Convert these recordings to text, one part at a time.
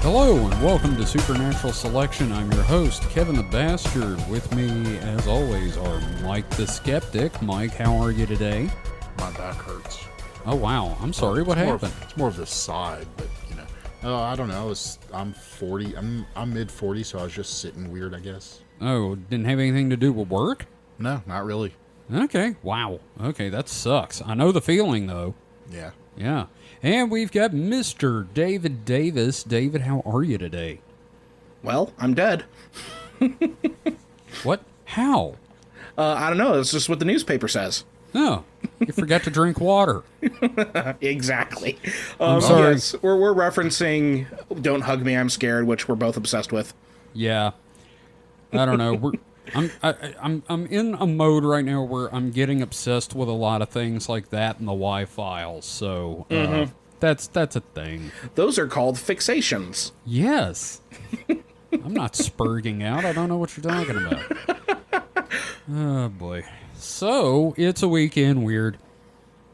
Hello and welcome to Supernatural Selection. I'm your host, Kevin the Bastard. With me, as always, are Mike the Skeptic. Mike, how are you today? My back hurts. Oh, wow. I'm sorry. What happened? It's more of the side, but I don't know. I'm 40. I'm mid 40, so I was just sitting weird, I guess. Oh, didn't have anything to do with work? No, not really. Okay. Wow. Okay, that sucks. I know the feeling, though. Yeah. Yeah. And we've got Mr. David Davis. David, how are you today? Well, I'm dead. What? How? I don't know. It's just what the newspaper says. No. You forgot to drink water. Exactly. I'm sorry. Yes, we're referencing "Don't Hug Me, I'm Scared," which we're both obsessed with. Yeah. I don't know. I'm in a mode right now where I'm getting obsessed with a lot of things like that and the Y-Files. So that's a thing. Those are called fixations. Yes. I'm not spurging out. I don't know what you're talking about. Oh boy. So it's a weekend weird,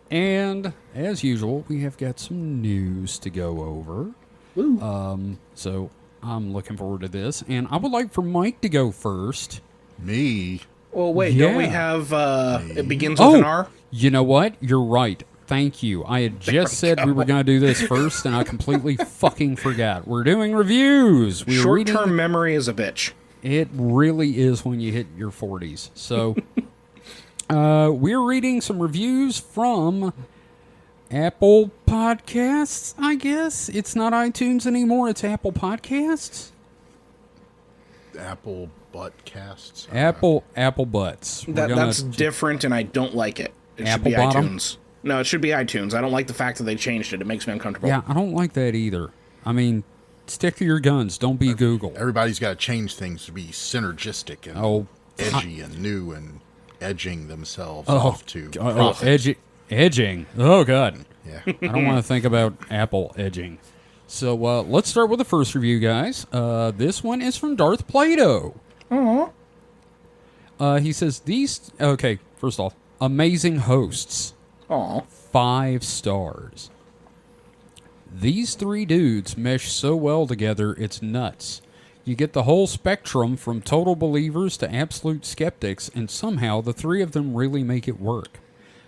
and as usual, we have got some news to go over. Woo. So I'm looking forward to this, and I would like for Mike to go first. Me? Well, wait. Yeah. Don't we have? It begins with an R. You know what? You're right. Thank you. I had just said we were going to do this first, and I completely fucking forgot. We're doing reviews. Short-term memory is a bitch. It really is when you hit your 40s. So we're reading some reviews from Apple Podcasts, I guess. It's not iTunes anymore. It's Apple Podcasts. Apple butt casts. Apple Butts. That's different, and I don't like it. It should be Apple bottom? iTunes. No, it should be iTunes. I don't like the fact that they changed it. It makes me uncomfortable. Yeah, I don't like that either. I mean, stick to your guns. Don't be Google. Everybody's got to change things to be synergistic and edgy and new and edging themselves off to profit. Edging. Oh, God. Yeah. I don't want to think about Apple edging. So let's start with the first review, guys. This one is from Darth Plato. He says, first off, amazing hosts. Aw. 5 stars. These 3 dudes mesh so well together, it's nuts. You get the whole spectrum from total believers to absolute skeptics, and somehow the 3 of them really make it work.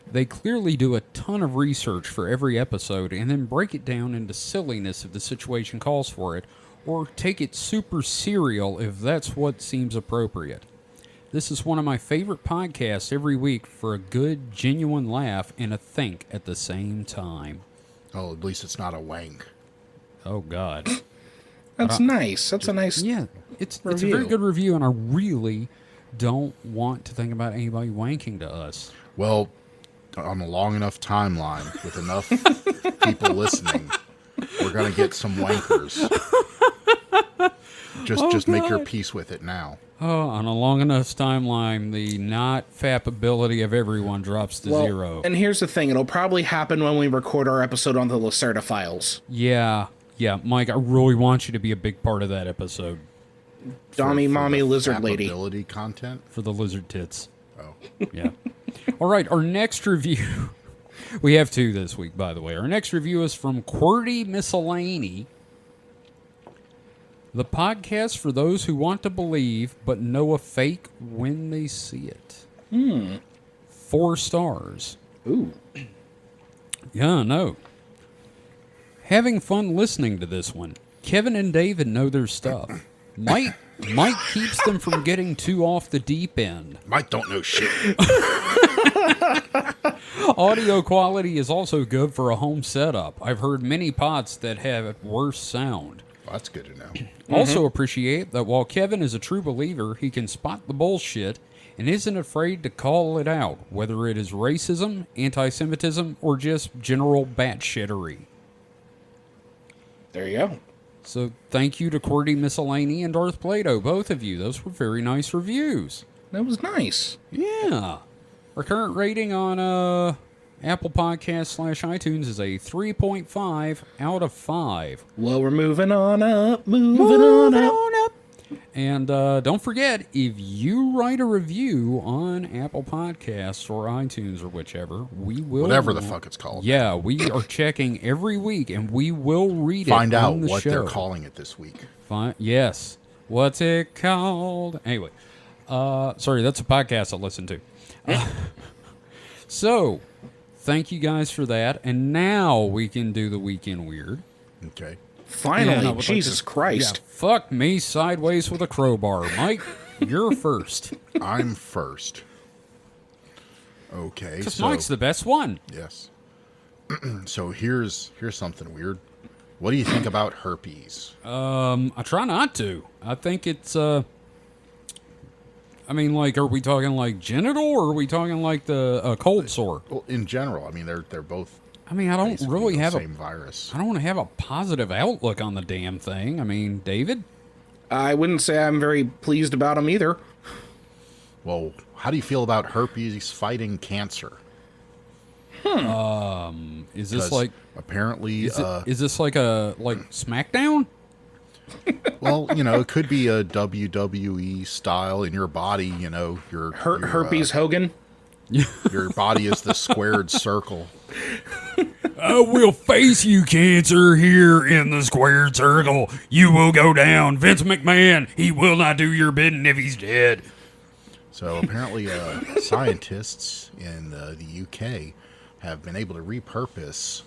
They clearly do a ton of research for every episode and then break it down into silliness if the situation calls for it, or take it super serial if that's what seems appropriate. This is one of my favorite podcasts every week for a good, genuine laugh and a think at the same time. Oh, at least it's not a wank. Oh, God. That's nice. That's a nice. Yeah, it's a review. very good review, and I really don't want to think about anybody wanking to us. Well, on a long enough timeline with enough people listening, we're going to get some wankers. Just make your peace with it now. Oh, on a long enough timeline, the not fappability of everyone drops to 0. And here's the thing. It'll probably happen when we record our episode on the Lacerda files. Yeah, Mike, I really want you to be a big part of that episode. Dommy, mommy, the lizard lady. fappability content. For the lizard tits. Oh. Yeah. All right, our next review. We have 2 this week, by the way. Our next review is from QWERTY Miscellany. The podcast for those who want to believe but know a fake when they see it. 4 stars. Ooh. Yeah, no. Having fun listening to this one. Kevin and David know their stuff. Mike keeps them from getting too off the deep end. Mike don't know shit. Audio quality is also good for a home setup. I've heard many pods that have worse sound. Well, that's good to know. Also appreciate that while Kevin is a true believer, he can spot the bullshit and isn't afraid to call it out, whether it is racism, anti-Semitism, or just general batshittery. There you go. So thank you to QWERTY Miscellany and Darth Plato, both of you. Those were very nice reviews. That was nice. Yeah. Our current rating on Apple Podcasts /iTunes is a 3.5 out of 5. Well, we're moving on up, moving on up. And don't forget, if you write a review on Apple Podcasts or iTunes or whichever, we will... Whatever the fuck it's called. Yeah, we are checking every week, and we will read Find it out on the what show. they're calling it this week. Yes. What's it called? Anyway. Sorry, that's a podcast I listen to. So, thank you guys for that. And now we can do the Weekend Weird. Okay. Finally, And I would like Jesus to- Christ. Yeah, fuck me sideways with a crowbar. Mike, you're first. I'm first. Okay. Because So, Mike's the best one. yes. So here's something weird. What do you think about herpes? I try not to. I think it's, I mean, like, are we talking like genital or are we talking like the cold sore? Well, in general, I mean, they're both. I mean, I don't basically really the have same virus. I don't want to have a positive outlook on the damn thing. I mean, David? I wouldn't say I'm very pleased about them either. Well, how do you feel about herpes fighting cancer? Is this 'Cause like apparently? is this like a SmackDown? Well, it could be a WWE style in your body. Your Herpes Hogan. your body is the squared circle. I will face you, cancer, here in the squared circle. You will go down. Vince McMahon, he will not do your bidding if he's dead. So apparently, scientists in the UK have been able to repurpose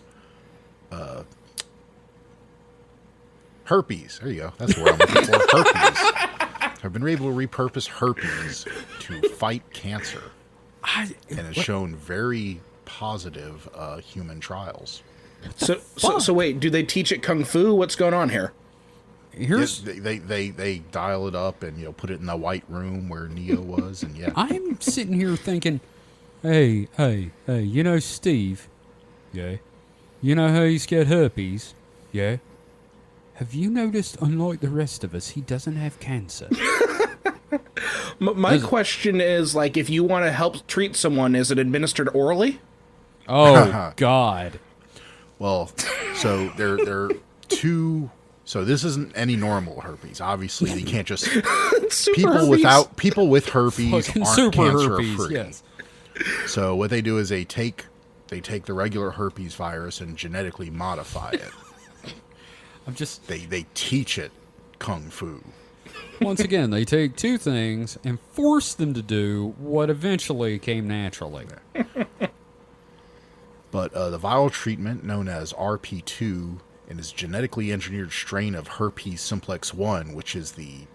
herpes. There you go. That's where I'm looking for. Herpes. Have been able to repurpose herpes to fight cancer, and has shown very positive human trials. So wait, do they teach it kung fu? What's going on here? Here's They dial it up and put it in the white room where Neo was, and yeah. I'm sitting here thinking, hey, Steve, yeah, you know how he's got herpes, yeah? Have you noticed, unlike the rest of us, he doesn't have cancer? My question is, like, if you want to help treat someone, is it administered orally? Oh, God. Well, so there are two. So this isn't any normal herpes. Obviously, you can't just Super herpes. people with herpes Fucking aren't super cancer herpes, free. yes. So what they do is they take the regular herpes virus and genetically modify it. I'm just, They teach it kung fu. once again, they take two things and force them to do what eventually came naturally. But the viral treatment, known as RP2, and is genetically engineered strain of herpes simplex 1, which is the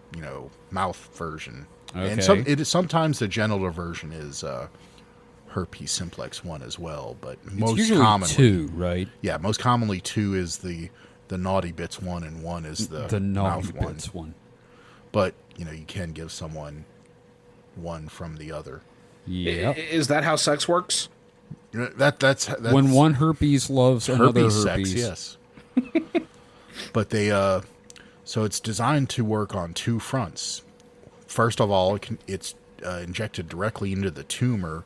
mouth version. And Okay. sometimes the genital version is herpes simplex 1 as well, but It's most usually commonly, two, right? yeah, most commonly 2 is the naughty bits 1, and 1 is the naughty mouth bits one. But you can give someone one from the other. Yeah. Is that how sex works? That's When one herpes loves another herpes herpes. sex, yes. But they so it's designed to work on two fronts. First of all, it's injected directly into the tumor.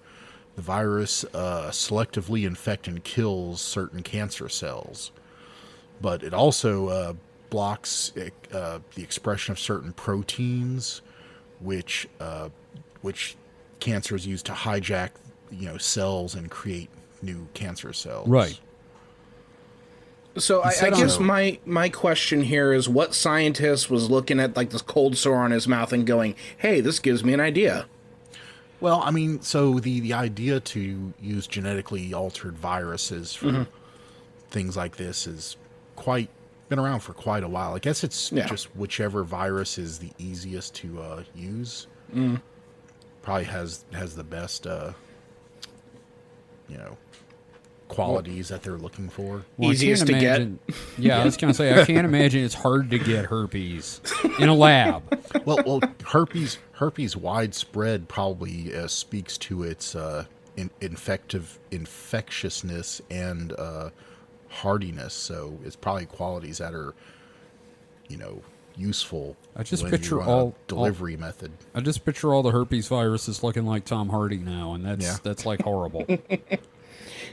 The virus selectively infects and kills certain cancer cells, but it also blocks the expression of certain proteins, which cancers use to hijack cells and create new cancer cells. Right. So I guess my question here is, what scientist was looking at like this cold sore on his mouth and going, "Hey, this gives me an idea." Well, I mean, so the idea to use genetically altered viruses for things like this is been around for quite a while. I guess it's just whichever virus is the easiest to use. Probably has the best qualities that they're looking for. Well, Easiest to get. Yeah, I was going to say, I can't imagine it's hard to get herpes in a lab. Well, herpes widespread probably speaks to its infectiousness and hardiness. So it's probably qualities that are, useful. I just when picture you run all a delivery method. I just picture all the herpes viruses looking like Tom Hardy now, and that's like horrible.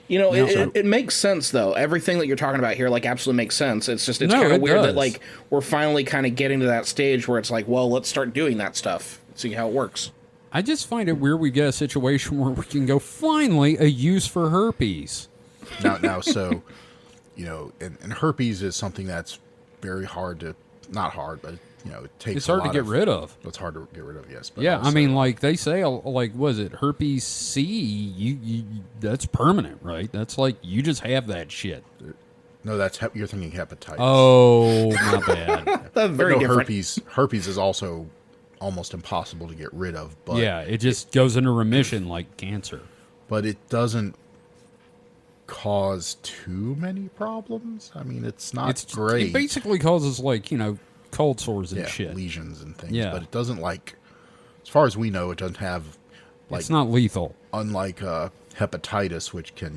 It makes sense though. Everything that you're talking about here, like, absolutely makes sense. It's just it's No, kind of it weird that does. like we're finally kind of getting to that stage where it's like, well, let's start doing that stuff, see how it works. I just find it weird we get a situation where we can go, finally, a use for herpes. Now, so, and herpes is something that's very hard to, not hard, but, it takes It's hard to get rid of. It's hard to get rid of, yes. But Yeah, also, I mean, like they say, like, was it herpes C? You that's permanent, right? That's like you just have that shit. no, you're thinking hepatitis. Oh, my bad. That's But very no, different. herpes is also almost impossible to get rid of, but Yeah, it just goes into remission like cancer. but it doesn't cause too many problems. I mean, it's not great. It basically causes like cold sores and yeah, shit. lesions and things. Yeah. But it doesn't as far as we know, it doesn't have It's not lethal. unlike hepatitis, which can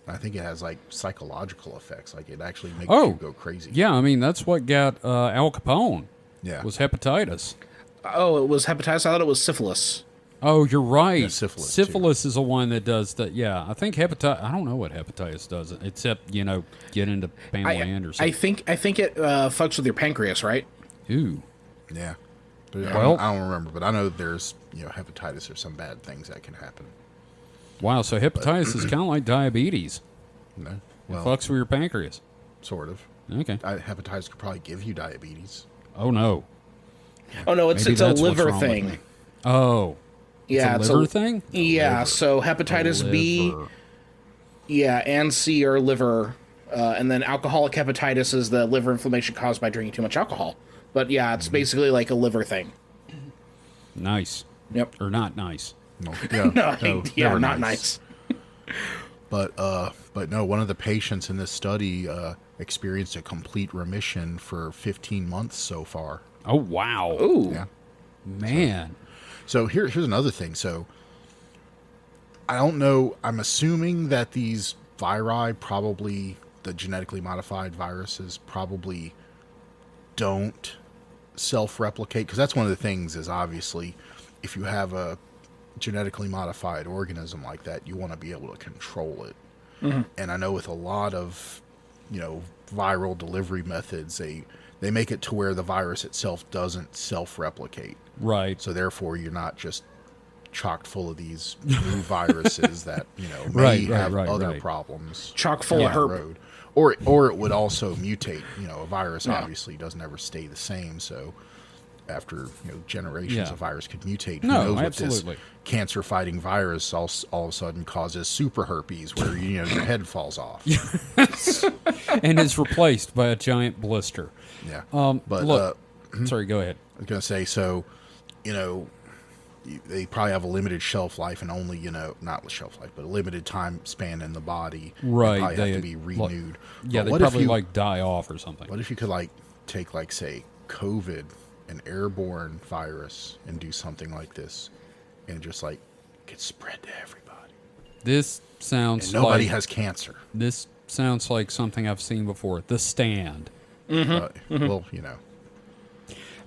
I think it has like psychological effects. Like it actually makes you go crazy. Yeah, I mean that's what got Al Capone. Yeah. Was hepatitis. Oh, it was hepatitis. I thought it was syphilis. Oh, you're right. Yeah, syphilis, too. Syphilis is the one that does that. Yeah, I think hepatitis. I don't know what hepatitis does, except get into Pamela Anderson. I think it fucks with your pancreas, right? Ooh, Yeah. But Well- I don't remember, but I know there's hepatitis or some bad things that can happen. wow. So hepatitis is kind of like diabetes. You know? It Well, fucks with your pancreas. sort of. Okay. Hepatitis could probably give you diabetes. Oh no. Oh no, it's Maybe it's a that's what's liver wrong with thing. me. Oh. Yeah, it's a liver thing. Yeah, so hepatitis B, Liver. yeah, and C are liver, and then alcoholic hepatitis is the liver inflammation caused by drinking too much alcohol. But yeah, it's basically like a liver thing. Nice. Yep. Or not nice. No, yeah, Yeah, never not nice. But no, one of the patients in this study experienced a complete remission for 15 months so far. Oh wow. Ooh. Yeah. Man. So here's another thing. So I don't know. I'm assuming that these viri, probably the genetically modified viruses, probably don't self-replicate, because that's one of the things. Is obviously if you have a genetically modified organism like that, you want to be able to control it. And I know with a lot of viral delivery methods, they make it to where the virus itself doesn't self-replicate. Right. So therefore, you're not just chocked full of these new viruses that may Right, have right, other right. problems Chock full of down the herp. road. Or it would also mutate. A virus obviously doesn't ever stay the same. So after generations, Yeah. a virus could mutate. No, Who knows absolutely. what this cancer-fighting virus all of a sudden causes super herpes, where your head falls off. And is replaced by a giant blister. Yeah. But But look, sorry, go ahead. I was gonna say, so, they probably have a limited shelf life and only, not shelf life, but a limited time span in the body. and Right, probably they- have to be renewed. Yeah, But they what if probably you, die off or something. What if you could take say COVID, an airborne virus, and do something like this, and just get spread to everybody, This sounds and nobody like has cancer. this sounds like something I've seen before. The Stand. Well,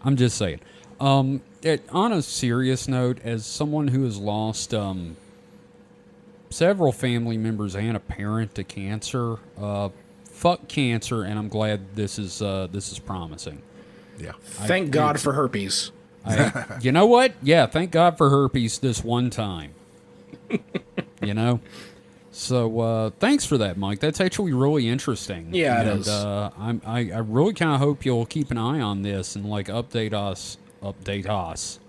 I'm just saying. On a serious note, as someone who has lost several family members and a parent to cancer, fuck cancer, and I'm glad this is promising. yeah. Thank God for herpes. You know what? Yeah, thank God for herpes this one time. So thanks for that, Mike. That's actually really interesting. Yeah, it and, is. I really kind of hope you'll keep an eye on this and update us.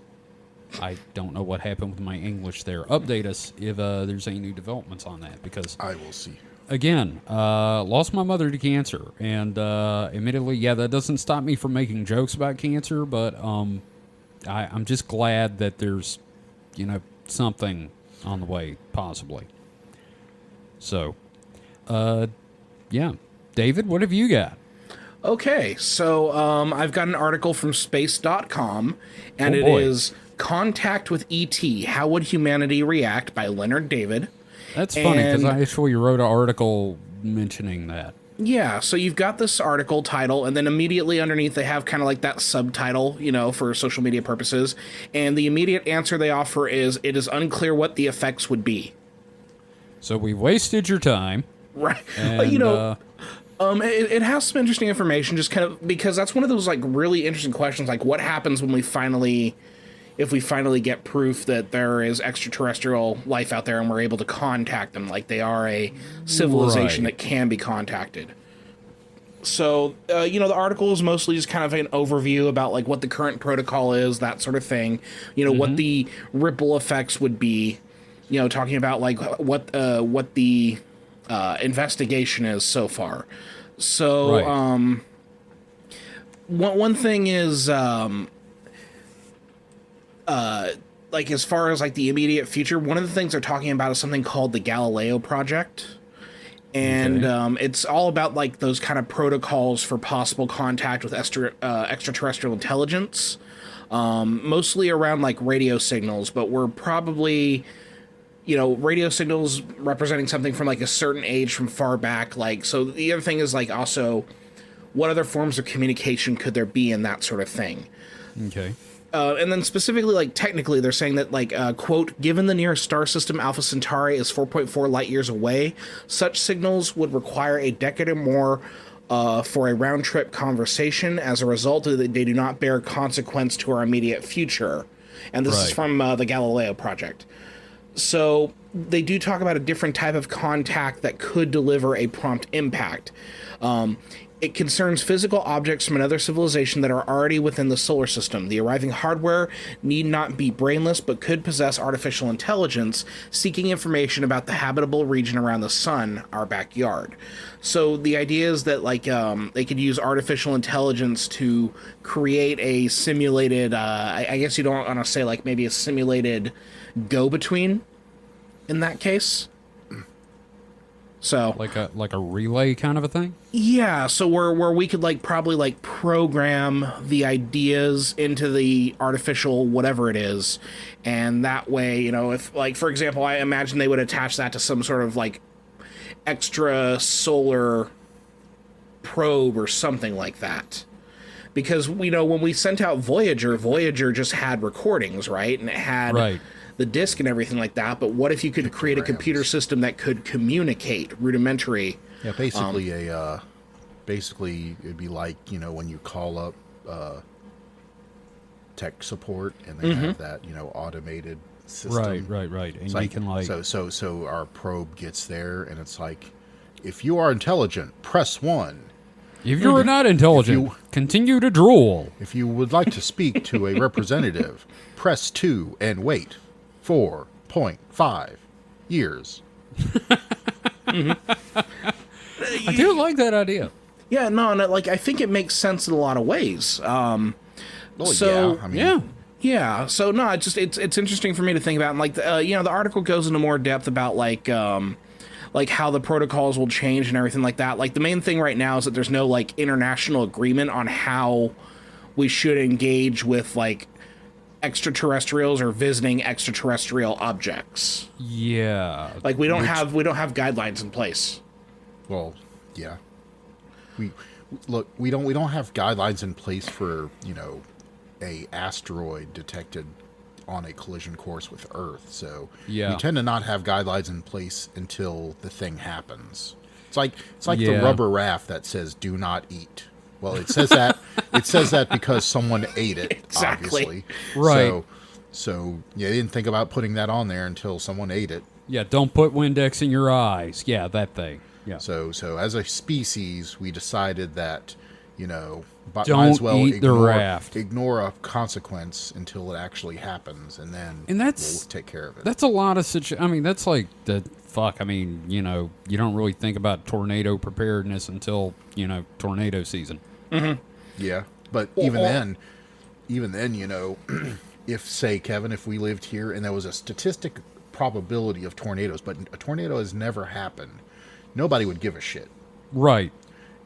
I don't know what happened with my English there. Update us if there's any new developments on that, because I will see. again, lost my mother to cancer, and admittedly, yeah, that doesn't stop me from making jokes about cancer, but I'm just glad that there's something on the way, possibly. So, yeah. David, what have you got? Okay, so I've got an article from space.com, and Oh, it boy. is Contact with E.T. How Would Humanity React by Leonard David. That's funny, because And- I actually wrote an article mentioning that. Yeah, so you've got this article title, and then immediately underneath they have kind of that subtitle, for social media purposes. And the immediate answer they offer is, it is unclear what the effects would be. So we wasted your time. Right. And, It has some interesting information, just kind of because that's one of those like really interesting questions. Like, what happens when if we finally get proof that there is extraterrestrial life out there and we're able to contact them, like they are a civilization Right. that can be contacted. So, the article is mostly just kind of an overview about like what the current protocol is, that sort of thing. What the ripple effects would be. Talking about like what the investigation is so far. So, Right. one thing is, like as far as like the immediate future, one of the things they're talking about is something called the Galileo Project. And it's all about like those kind of protocols for possible contact with extraterrestrial intelligence, mostly around like radio signals, but we're probably, radio signals representing something from like a certain age from far back. Like, so the other thing is like also what other forms of communication could there be in that sort of thing? Okay. And then specifically, like technically, they're saying that, like, quote, given the nearest star system Alpha Centauri is 4.4 light years away, such signals would require a decade or more for a round trip conversation. As a result, they do not bear consequence to our immediate future. And this is Right. from the Galileo Project. So they do talk about a different type of contact that could deliver a prompt impact. It concerns physical objects from another civilization that are already within the solar system. The arriving hardware need not be brainless, but could possess artificial intelligence, seeking information about the habitable region around the sun, our backyard. So the idea is that like they could use artificial intelligence to create a simulated, I guess you don't want to say like maybe a simulated go-between in that case. So Like a relay kind of a thing? yeah, so where we could like probably like program the ideas into the artificial whatever it is, and that way, if like for example, I imagine they would attach that to some sort of like extra solar probe or something like that. Because when we sent out Voyager just had recordings, right? And it had Right. the disk and everything like that, but what if you could create a computer system that could communicate rudimentary? Yeah, basically it'd be like, when you call up tech support and they have that, automated system. Right. And It's you like, can like so our probe gets there and it's like, if you are intelligent, press 1. if you're not intelligent, If you- continue to drool. If you would like to speak to a representative, press 2 and wait 4.5 years. I do like that idea. Yeah, no, and like I think it makes sense in a lot of ways. Well, So- yeah, I mean, Yeah. Yeah, so no, it's interesting for me to think about, and like the article goes into more depth about like how the protocols will change and everything like that. Like the main thing right now is that there's no like international agreement on how we should engage with like extraterrestrials or visiting extraterrestrial objects. Yeah. Like we don't have guidelines in place. well, yeah. We don't have guidelines in place for, a asteroid detected on a collision course with Earth. So Yeah. we tend to not have guidelines in place until the thing happens. It's like Yeah. the rubber raft that says "do not eat." Well, it says that because someone ate it. Exactly. Obviously, Right. So you didn't think about putting that on there until someone ate it. Yeah, don't put Windex in your eyes. Yeah, that thing. Yeah. So as a species, we decided that, might Don't as well eat the raft. ignore a consequence until it actually happens, and then And that's- we'll take care of it. That's a lot of I mean, that's like the fuck. I mean, you don't really think about tornado preparedness until, tornado season. Yeah, but even then, if say Kevin, if we lived here and there was a statistic probability of tornadoes, but a tornado has never happened, nobody would give a shit. Right.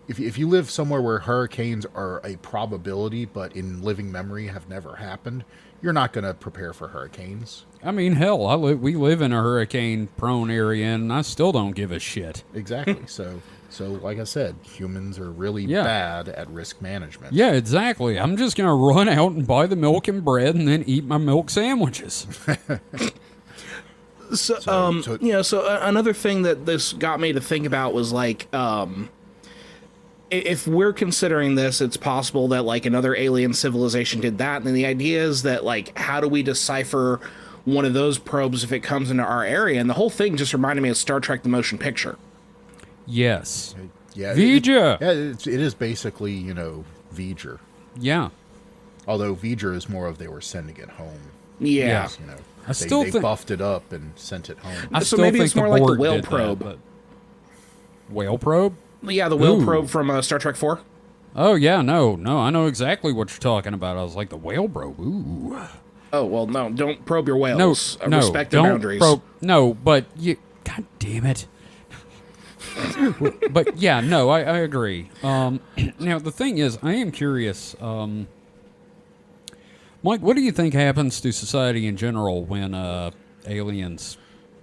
If you live somewhere where hurricanes are a probability, but in living memory have never happened, you're not going to prepare for hurricanes. I mean, hell, we live in a hurricane-prone area, and I still don't give a shit. Exactly. so like I said, humans are really Yeah. bad at risk management. Yeah, exactly. I'm just going to run out and buy the milk and bread and then eat my milk sandwiches. Another thing that this got me to think about was like, if we're considering this, it's possible that like another alien civilization did that. And then the idea is that like, how do we decipher one of those probes if it comes into our area? And the whole thing just reminded me of Star Trek: The Motion Picture. Yes. Yeah, V'ger. it is basically, V'ger. Yeah. Although V'ger is more of they were sending it home. Yeah. I still they think buffed it up and sent it home. I So still maybe think it's more like the Borg whale did that, probe. but- Whale probe? Yeah, the whale Ooh. probe from Star Trek 4. Oh yeah, no, I know exactly what you're talking about. I was like the whale probe. Ooh. Oh, well, no, don't probe your No, whales. no, Respect their don't boundaries. probe. No, but you. God damn it. But yeah, no, I agree. Now the thing is, I am curious. Mike, what do you think happens to society in general when aliens?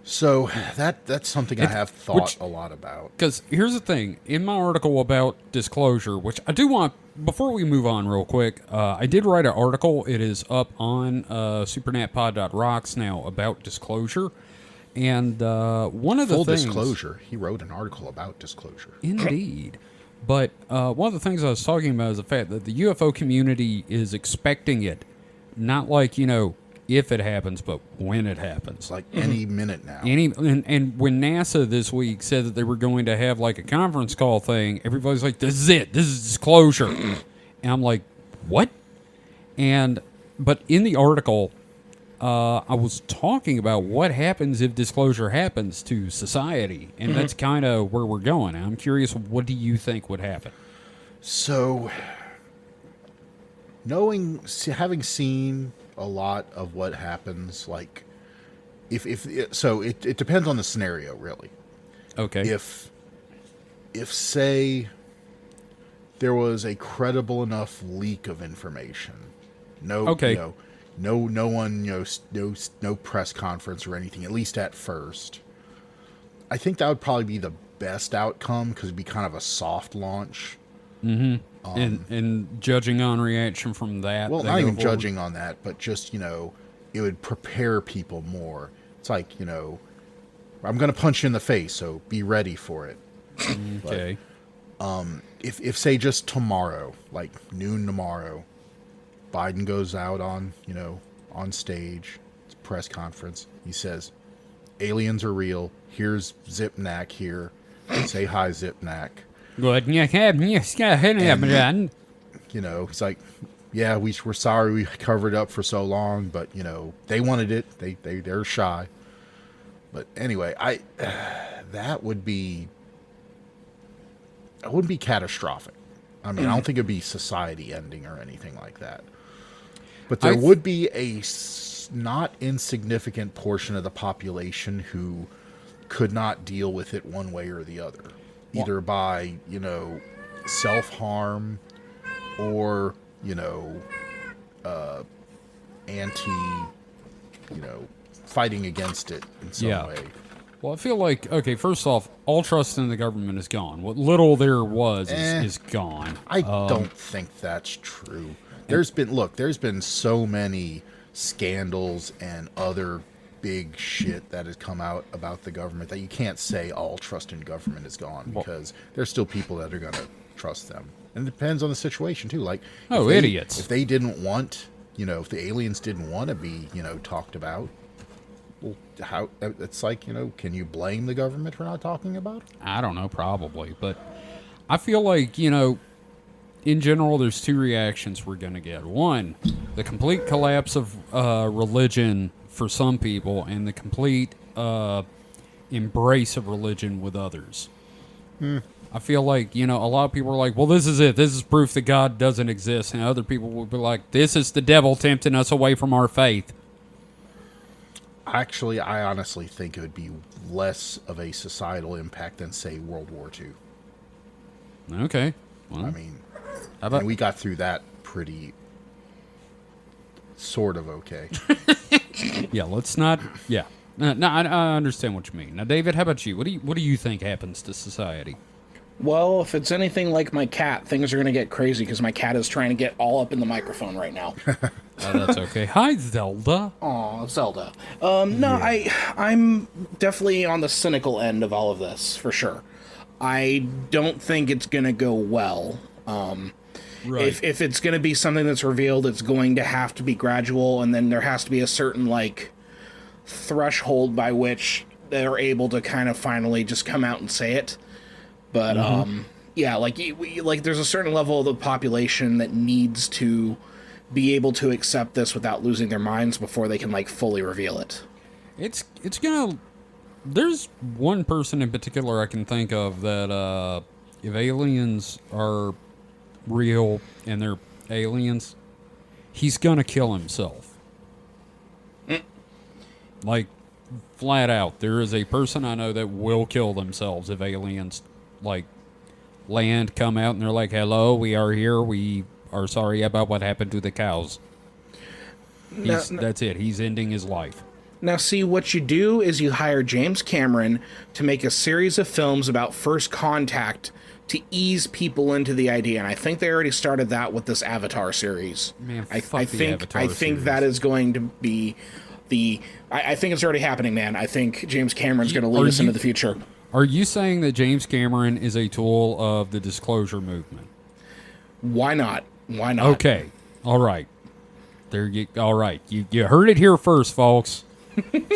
So that's something I have thought a lot about. Because here's the thing. In my article about disclosure, which I do want, before we move on real quick, I did write an article. It is up on supernatpod.rocks now about disclosure. And one of the Full things... disclosure, he wrote an article about disclosure. Indeed. But one of the things I was talking about is the fact that the UFO community is expecting it. Not like, if it happens, but when it happens. It's like any minute now. And when NASA this week said that they were going to have like a conference call thing, everybody's like, this is it. This is disclosure. And I'm like, what? But in the article, I was talking about what happens if disclosure happens to society. And that's kind of where we're going. I'm curious, what do you think would happen? So, having seen a lot of what happens, like, it depends on the scenario, really. Okay. If say there was a credible enough leak of information, no one, no press conference or anything, at least at first, I think that would probably be the best outcome because it'd be kind of a soft launch. Mm-hmm. And judging on reaction from that. Well, they not go even forward. judging on that, but just, it would prepare people more. It's like, I'm going to punch you in the face, so be ready for it. Okay. If say just tomorrow, like noon tomorrow, Biden goes out on stage, it's a press conference. He says, aliens are real. Here's Zipnak here. Say hi, Zipnak. And, He's like, yeah, we're sorry we covered up for so long, but they wanted it. They're shy. But anyway, that wouldn't be catastrophic. I mean, I don't think it'd be society ending or anything like that. But there would be a not insignificant portion of the population who could not deal with it one way or the other, either by self-harm or fighting against it in some way. Well, I feel like, okay, first off, all trust in the government is gone. What little there was is gone. I don't think that's true. There's been so many scandals and other big shit that has come out about the government that you can't say all trust in government is gone, because there's still people that are going to trust them. And it depends on the situation too. Like, idiots. If they didn't want, if the aliens didn't want to be, talked about, well, how? It's like, can you blame the government for not talking about it? I don't know, probably. But I feel like, in general, there's two reactions we're going to get. One, the complete collapse of religion for some people, and the complete embrace of religion with others. I feel like, a lot of people are like, well, this is it. This is proof that God doesn't exist. And other people will be like, this is the devil tempting us away from our faith. Actually, I honestly think it would be less of a societal impact than, say, World War II. Okay. Well, I mean, how about... and we got through that pretty sort of okay. Yeah, let's not... Yeah. No, I understand what you mean. Now, David, how about you? What do you think happens to society? Well, if it's anything like my cat, things are going to get crazy because my cat is trying to get all up in the microphone right now. That's okay. Hi, Zelda. Aw, Zelda. No, I'm definitely on the cynical end of all of this, for sure. I don't think it's going to go well. Right. If it's going to be something that's revealed, it's going to have to be gradual, and then there has to be a certain, like, threshold by which they're able to kind of finally just come out and say it. But, yeah, like, like there's a certain level of the population that needs to be able to accept this without losing their minds before they can, like, fully reveal it. It's gonna. There's one person in particular I can think of that if aliens are real and they're aliens, he's gonna kill himself. Like, flat out, there is a person I know that will kill themselves if aliens, like, land, come out, and they're like, "Hello, we are here. We are sorry about what happened to the cows." That's it. He's ending his life. Now, see, what you do is you hire James Cameron to make a series of films about first contact to ease people into the idea, and I think they already started that with this Avatar series. Man, I fuck the think Avatar I think series. that is going to be the. I think it's already happening, man. I think James Cameron's going to lead us into the future. Are you saying that James Cameron is a tool of the disclosure movement? Why not? Why not? Okay. All right. All right. You heard it here first, folks.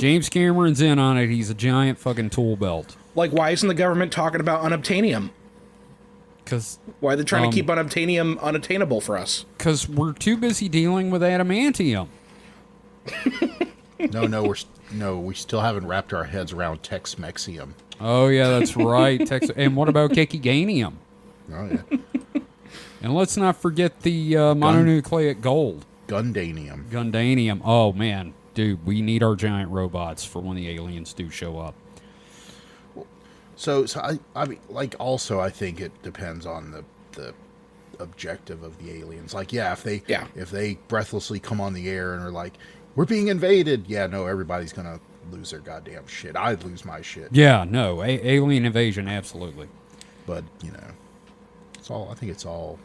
James Cameron's in on it. He's a giant fucking tool belt. Like, why isn't the government talking about unobtainium? Because Why are they trying to keep unobtainium unattainable for us? we're too busy dealing with adamantium. No, we still haven't wrapped our heads around Tex-Mexium. Oh, yeah, that's right. And what about Kekiganium? Oh, yeah. And let's not forget the mononucleic gold. Gundanium. Gundanium. Oh, man. Dude, we need our giant robots for when the aliens do show up. So I mean, like, also, I think it depends on the objective of the aliens. Like, yeah, if they breathlessly come on the air and are like, "We're being invaded," yeah, no, everybody's gonna lose their goddamn shit. I'd lose my shit. Yeah, no, alien invasion, absolutely. But I think it's all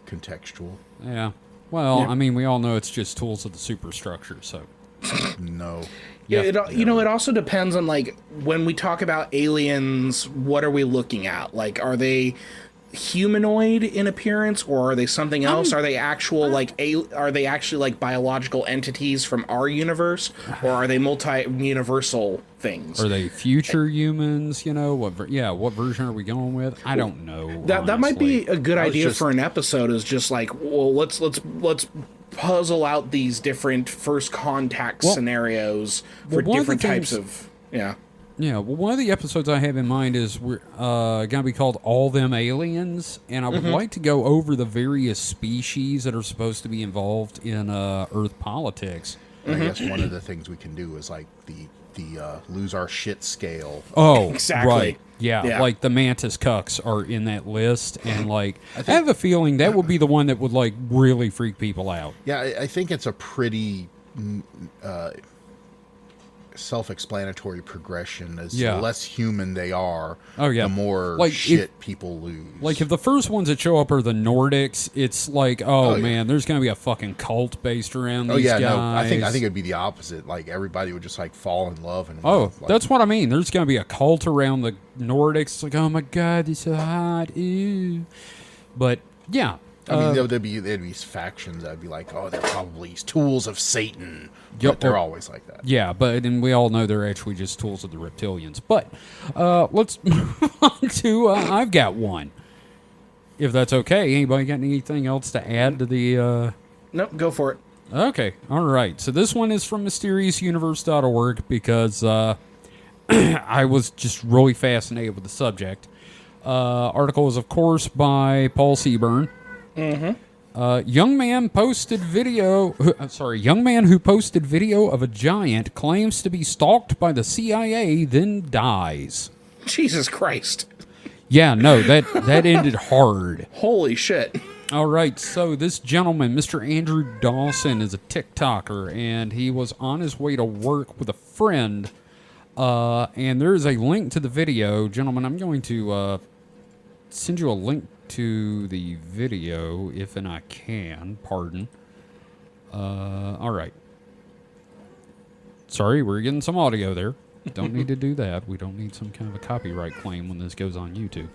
contextual. Yeah. Well, Yeah. I mean, we all know it's just tools of the superstructure, so. No. Yeah, it also depends on, like, when we talk about aliens, what are we looking at? Like, are they humanoid in appearance, or are they something else? Are they actual, like, are they actually, like, biological entities from our universe, or are they multi-universal things? Are they future humans? You know, what version are we going with? I don't know. That might be honestly. a good idea just- for an episode. Is just like, well, let's puzzle out these different first contact scenarios for one of the different types things- of yeah. Yeah, well, one of the episodes I have in mind is we're going to be called All Them Aliens, and I would like to go over the various species that are supposed to be involved in Earth politics. I guess one of the things we can do is like the lose our shit scale. Oh, Exactly. right. Yeah, Yeah. like the mantis cucks are in that list, and like I have a feeling that would be the one that would like really freak people out. Yeah, I think it's a pretty self-explanatory progression. As Yeah. the less human they are, Oh, yeah. the more Like, shit people lose. Like if the first ones that show up are the Nordics, it's like, oh, yeah. man, there's gonna be a fucking cult based around oh these yeah, guys. no, I think it'd be the opposite. Like everybody would just like fall in love and Oh, like, that's what I mean. There's gonna be a cult around the Nordics. It's like, oh my god, it's so hot. Ew. But yeah, I mean, there'd be factions that'd be like, oh, they're probably tools of Satan. Yep. But they're always like that. yeah, but and we all know they're actually just tools of the reptilians. But let's move on to I've got one. If that's okay. Anybody got anything else to add to the? Nope, go for it. Okay, all right. So this one is from MysteriousUniverse.org because I was just really fascinated with the subject. Article is, of course, by Paul Seaburn. Young man who posted video of a giant claims to be stalked by the CIA, then dies. Jesus Christ. Yeah, no, that ended hard. Holy shit. All right, so this gentleman, Mr. Andrew Dawson, is a TikToker, and he was on his way to work with a friend, and there is a link to the video. Gentlemen, I'm going to send you a link to the video, if and I can, pardon. All right. Sorry, we're getting some audio there. Don't need to do that. We don't need some kind of a copyright claim when this goes on YouTube.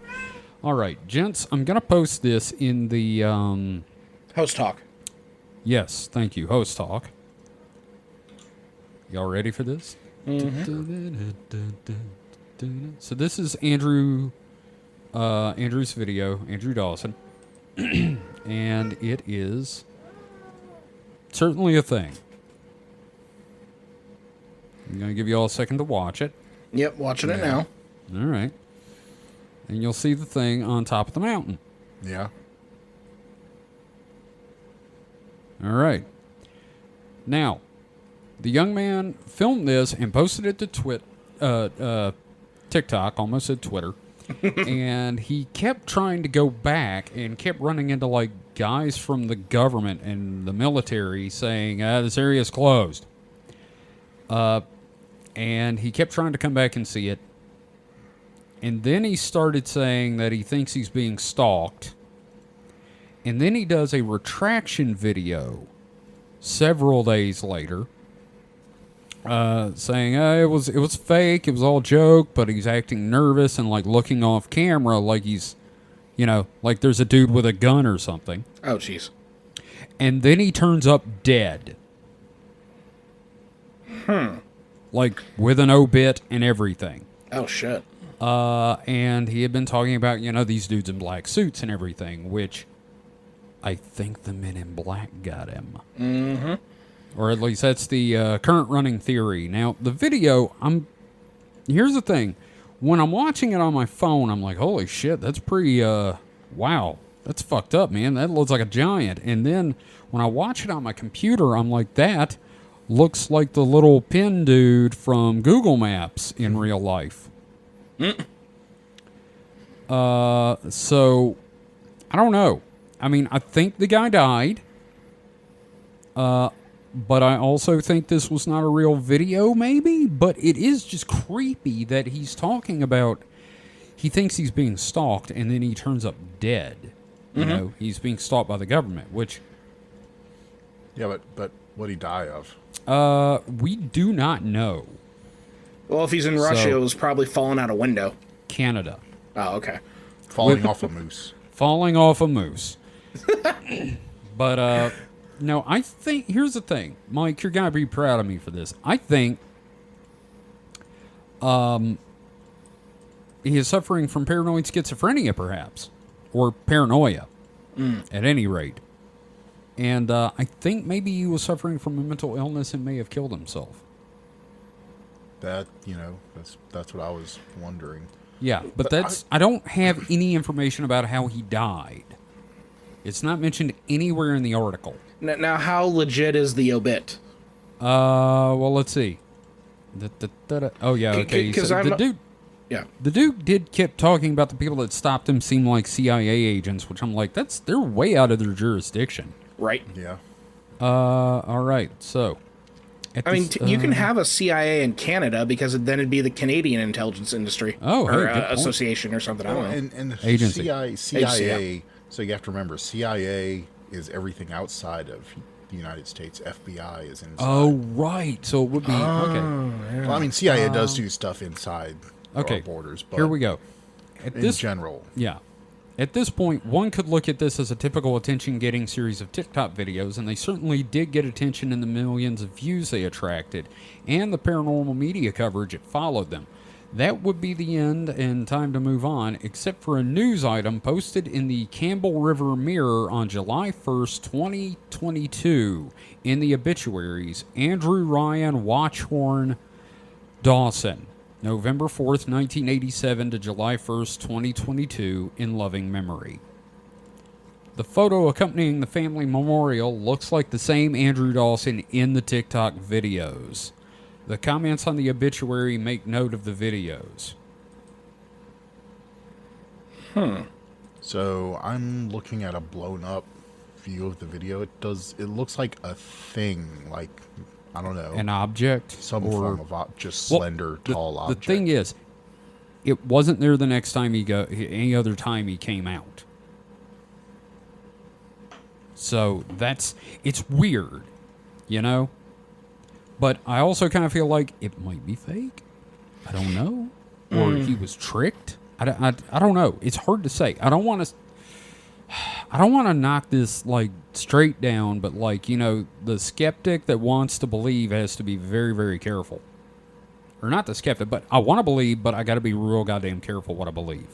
All right, gents, I'm going to post this in the... Host talk. Yes, thank you. Host talk. Y'all ready for this? So this is Andrew's video, Andrew Dawson. And it is certainly a thing. I'm going to give you all a second to watch it. Yep, watching it now. All right. And you'll see the thing on top of the mountain. Yeah. All right. Now, the young man filmed this and posted it to TikTok, almost said Twitter. And he kept trying to go back and kept running into like guys from the government and the military saying, this area is closed. And he kept trying to come back and see it. And then he started saying that he thinks he's being stalked. And then he does a retraction video several days later, saying it was fake, it was all joke, but he's acting nervous and like looking off camera like he's, like there's a dude with a gun or something. Oh, jeez. And then he turns up dead. Like with an obit and everything. Oh, shit. And he had been talking about, these dudes in black suits and everything, which I think the Men in Black got him. Mm-hmm. Or at least that's the current running theory. Now, the video, here's the thing. When I'm watching it on my phone, I'm like, holy shit, that's pretty, wow, that's fucked up, man. That looks like a giant. And then when I watch it on my computer, I'm like, that looks like the little pin dude from Google Maps in real life. So, I don't know. I mean, I think the guy died. But I also think this was not a real video, maybe. But it is just creepy that he's talking about he thinks he's being stalked, and then he turns up dead. He's being stalked by the government, which... Yeah, but what'd he die of? We do not know. Well, if he's in Russia, it was probably falling out a window. Canada. Oh, okay. Falling off a moose. Falling off a moose. But, no, I think, here's the thing. Mike, you're going to be proud of me for this. I think he is suffering from paranoid schizophrenia, perhaps. Or paranoia, at any rate. And I think maybe he was suffering from a mental illness and may have killed himself. That, that's what I was wondering. Yeah, but I don't have any information about how he died. It's not mentioned anywhere in the article. Now, how legit is the obit? Well, let's see. Oh, yeah, okay. Because the dude did keep talking about the people that stopped him seemed like CIA agents, which I'm like, they're way out of their jurisdiction. Right. Yeah. All right, so. You can have a CIA in Canada because then it'd be the Canadian intelligence industry. Oh, or hey, good point. association or something. I don't know. And Agency. CIA, so you have to remember, CIA is everything outside of the United States. FBI is inside. Oh, right. So it would be, okay. Yeah. Well, I mean, CIA does do stuff inside our borders, but here we go. in general. Yeah. At this point, one could look at this as a typical attention-getting series of TikTok videos, and they certainly did get attention in the millions of views they attracted, and the paranormal media coverage that followed them. That would be the end and time to move on, except for a news item posted in the Campbell River Mirror on July 1st, 2022, in the obituaries, Andrew Ryan Watchhorn Dawson. November 4th, 1987 to July 1st, 2022, in loving memory. The photo accompanying the family memorial looks like the same Andrew Dawson in the TikTok videos. The comments on the obituary make note of the videos. So I'm looking at a blown up view of the video. It looks like a thing, like, I don't know. An object? Some form of just slender, tall object. The thing is, it wasn't there the next time any other time he came out. So it's weird. you know? But I also kind of feel like it might be fake. I don't know. Or he was tricked. I don't know. It's hard to say. I don't want to knock this like straight down, but like, you know, the skeptic that wants to believe has to be very, very careful. Or not the skeptic, but I want to believe, but I got to be real goddamn careful what I believe.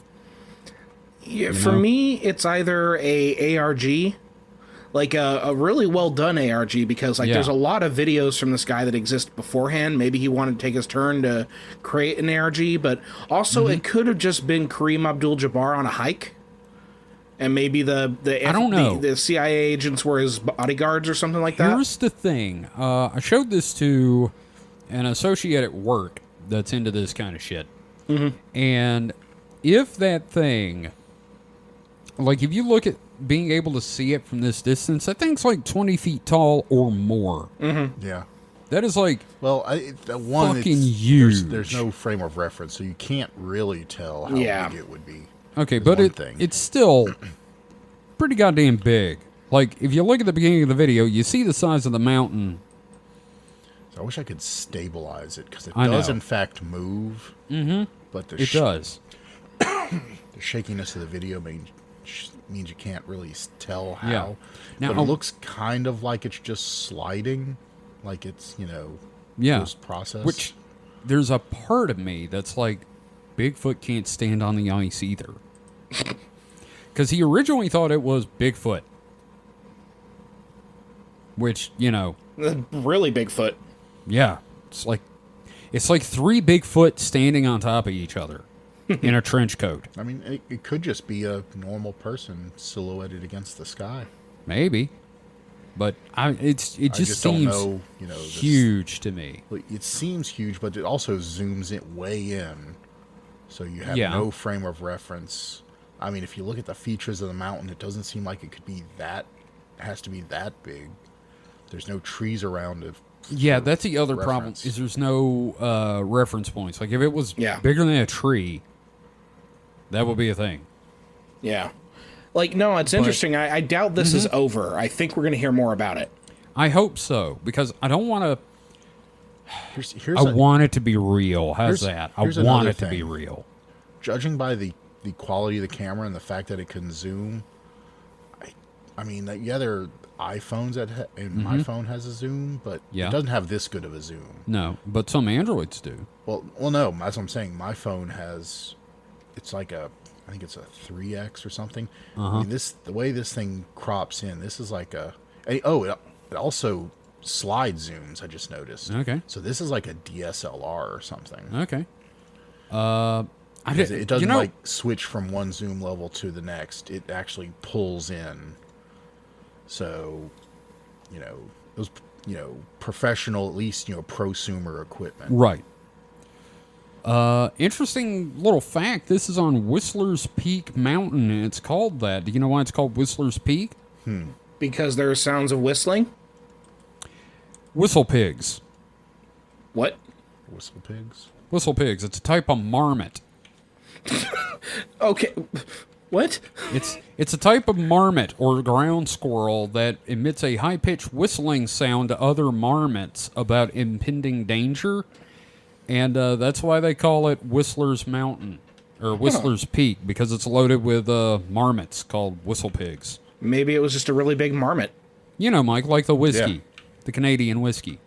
Yeah, for me, it's either a ARG, like a really well done ARG, because like Yeah. there's a lot of videos from this guy that exist beforehand. Maybe he wanted to take his turn to create an ARG, but also it could have just been Kareem Abdul-Jabbar on a hike, and maybe the I don't know. the CIA agents were his bodyguards or something like that. Here's the thing. I showed this to an associate at work that's into this kind of shit. And if that thing, like if you look at being able to see it from this distance, that thing's like 20 feet tall or more. Yeah. That is like, Well, one, Fucking it's, huge. There's no frame of reference, so you can't really tell how Yeah. big it would be. okay, is but one thing. it's still pretty goddamn big. Like if you look at the beginning of the video, you see the size of the mountain. So I wish I could stabilize it, because it I does know. in fact move. Mm-hmm. But It does. the shakiness of the video means you can't really tell how. Yeah. Now, but it looks kind of like it's just sliding, like it's, Yeah. post-process. Which there's a part of me that's like, Bigfoot can't stand on the ice either. Because he originally thought it was Bigfoot. Which, Really Bigfoot. yeah. It's like three Bigfoot standing on top of each other in a trench coat. I mean, it could just be a normal person silhouetted against the sky. Maybe. But it just just don't seems know, this- huge to me. Well, it seems huge, but it also zooms it way in, so you have Yeah. no frame of reference. I mean, if you look at the features of the mountain, it doesn't seem like it could be that. It has to be that big. There's no trees around it. Yeah, for that's the other problem, reference. is there's no reference points. Like, if it was Yeah. bigger than a tree, that would be a thing. Yeah. Like, no, it's interesting. I doubt this is over. I think we're going to hear more about it. I hope so, because I don't want to... Here's I want it to be real. How's here's- that? I here's want another it to be thing. real. judging by the quality of the camera and the fact that it can zoom. I mean, yeah, there are iPhones and my phone has a zoom, but Yeah. it doesn't have this good of a zoom. No, but some Androids do. Well, no, that's what I'm saying. My phone has, it's like I think it's a 3x or something. I mean, the way this thing crops in, this is like it also slide zooms, I just noticed. Okay. So this is like a DSLR or something. Okay. It doesn't like switch from one zoom level to the next. It actually pulls in. So, those, professional, at least, prosumer equipment. Right. Interesting little fact. This is on Whistler's Peak Mountain, and it's called that. Do you know why it's called Whistler's Peak? Because there are sounds of whistling? Whistle pigs. What? Whistle pigs. Whistle pigs. It's a type of marmot. Okay. What? It's a type of marmot or ground squirrel that emits a high-pitched whistling sound to other marmots about impending danger, and that's why they call it Whistler's Mountain or Whistler's Peak, because it's loaded with marmots called whistle pigs. Maybe it was just a really big marmot. You know, Mike, like the whiskey, Yeah. the Canadian whiskey.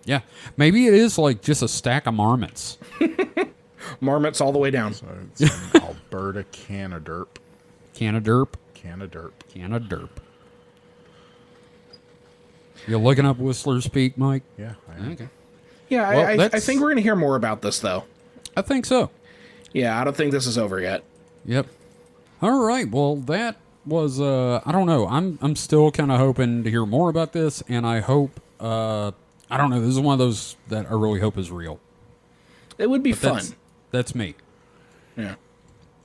Yeah, maybe it is like just a stack of marmots. Marmots all the way down. So it's an Alberta Canaderp. Can of derp. Canaderp. Can of derp. You're looking up Whistler's Peak, Mike? Yeah. I am. Okay. Yeah, Well, I that's- think we're going to hear more about this, though. I think so. Yeah, I don't think this is over yet. Yep. All right. Well, that was I don't know. I'm still kind of hoping to hear more about this, and I hope I don't know. This is one of those that I really hope is real. It would be But fun. That's me. Yeah.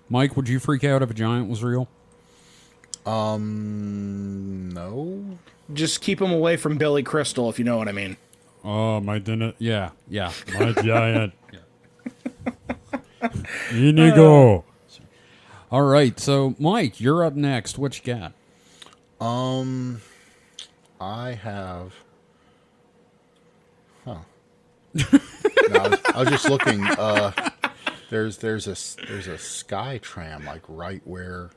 Mike, would you freak out if a giant was real? No. Just keep them away from Billy Crystal, if you know what I mean. Oh, my dinner. Yeah. My giant. Inigo. All right. So, Mike, you're up next. What you got? I have. Huh. No, I was just looking. There's a sky tram like right where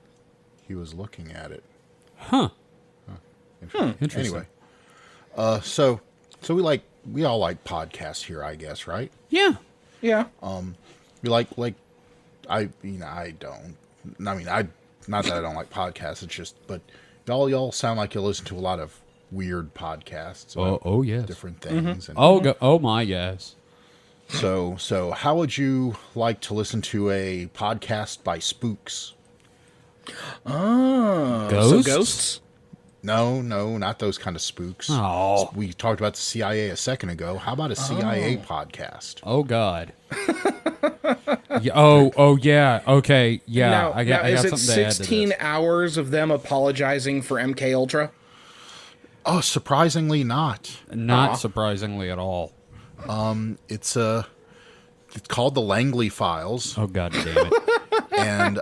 he was looking at it. Huh. Interesting. Interesting. Anyway, so we all like podcasts here, I guess, right? Yeah. Yeah. We like I don't. I mean, I not that I don't like podcasts. It's just, but y'all sound like you listen to a lot of weird podcasts. About Oh yes. different things. And Oh my yes. so how would you like to listen to a podcast by spooks? Oh. Ghosts? So ghosts? No, not those kind of spooks. Oh. We talked about the CIA a second ago. How about a CIA podcast? Oh God. Yeah, oh yeah. Okay. Yeah. Now, I got is it something to add to 16 this. hours of them apologizing for MK Ultra? Oh, surprisingly not. Not surprisingly at all. It's called the Langley Files. Oh God damn it. And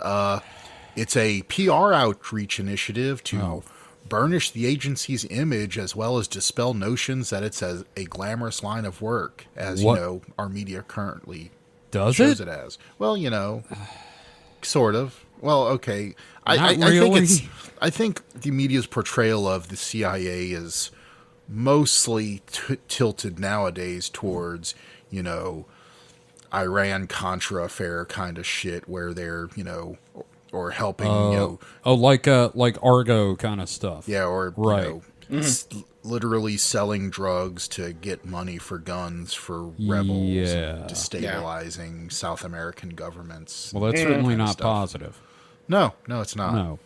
it's a PR outreach initiative to burnish the agency's image as well as dispel notions that it's a glamorous line of work, as What? you know our media currently Does shows it? it as. Well, you know, sort of. Well, okay. Not I think really. I think the media's portrayal of the CIA is mostly tilted nowadays towards, you know, Iran Contra affair kind of shit, where they're, you know, or helping, you know, Oh, like Argo kind of stuff. yeah, or Right. you know, literally selling drugs to get money for guns for rebels, Yeah. and destabilizing South American governments. Well, that's certainly not stuff. positive. No, it's not. No.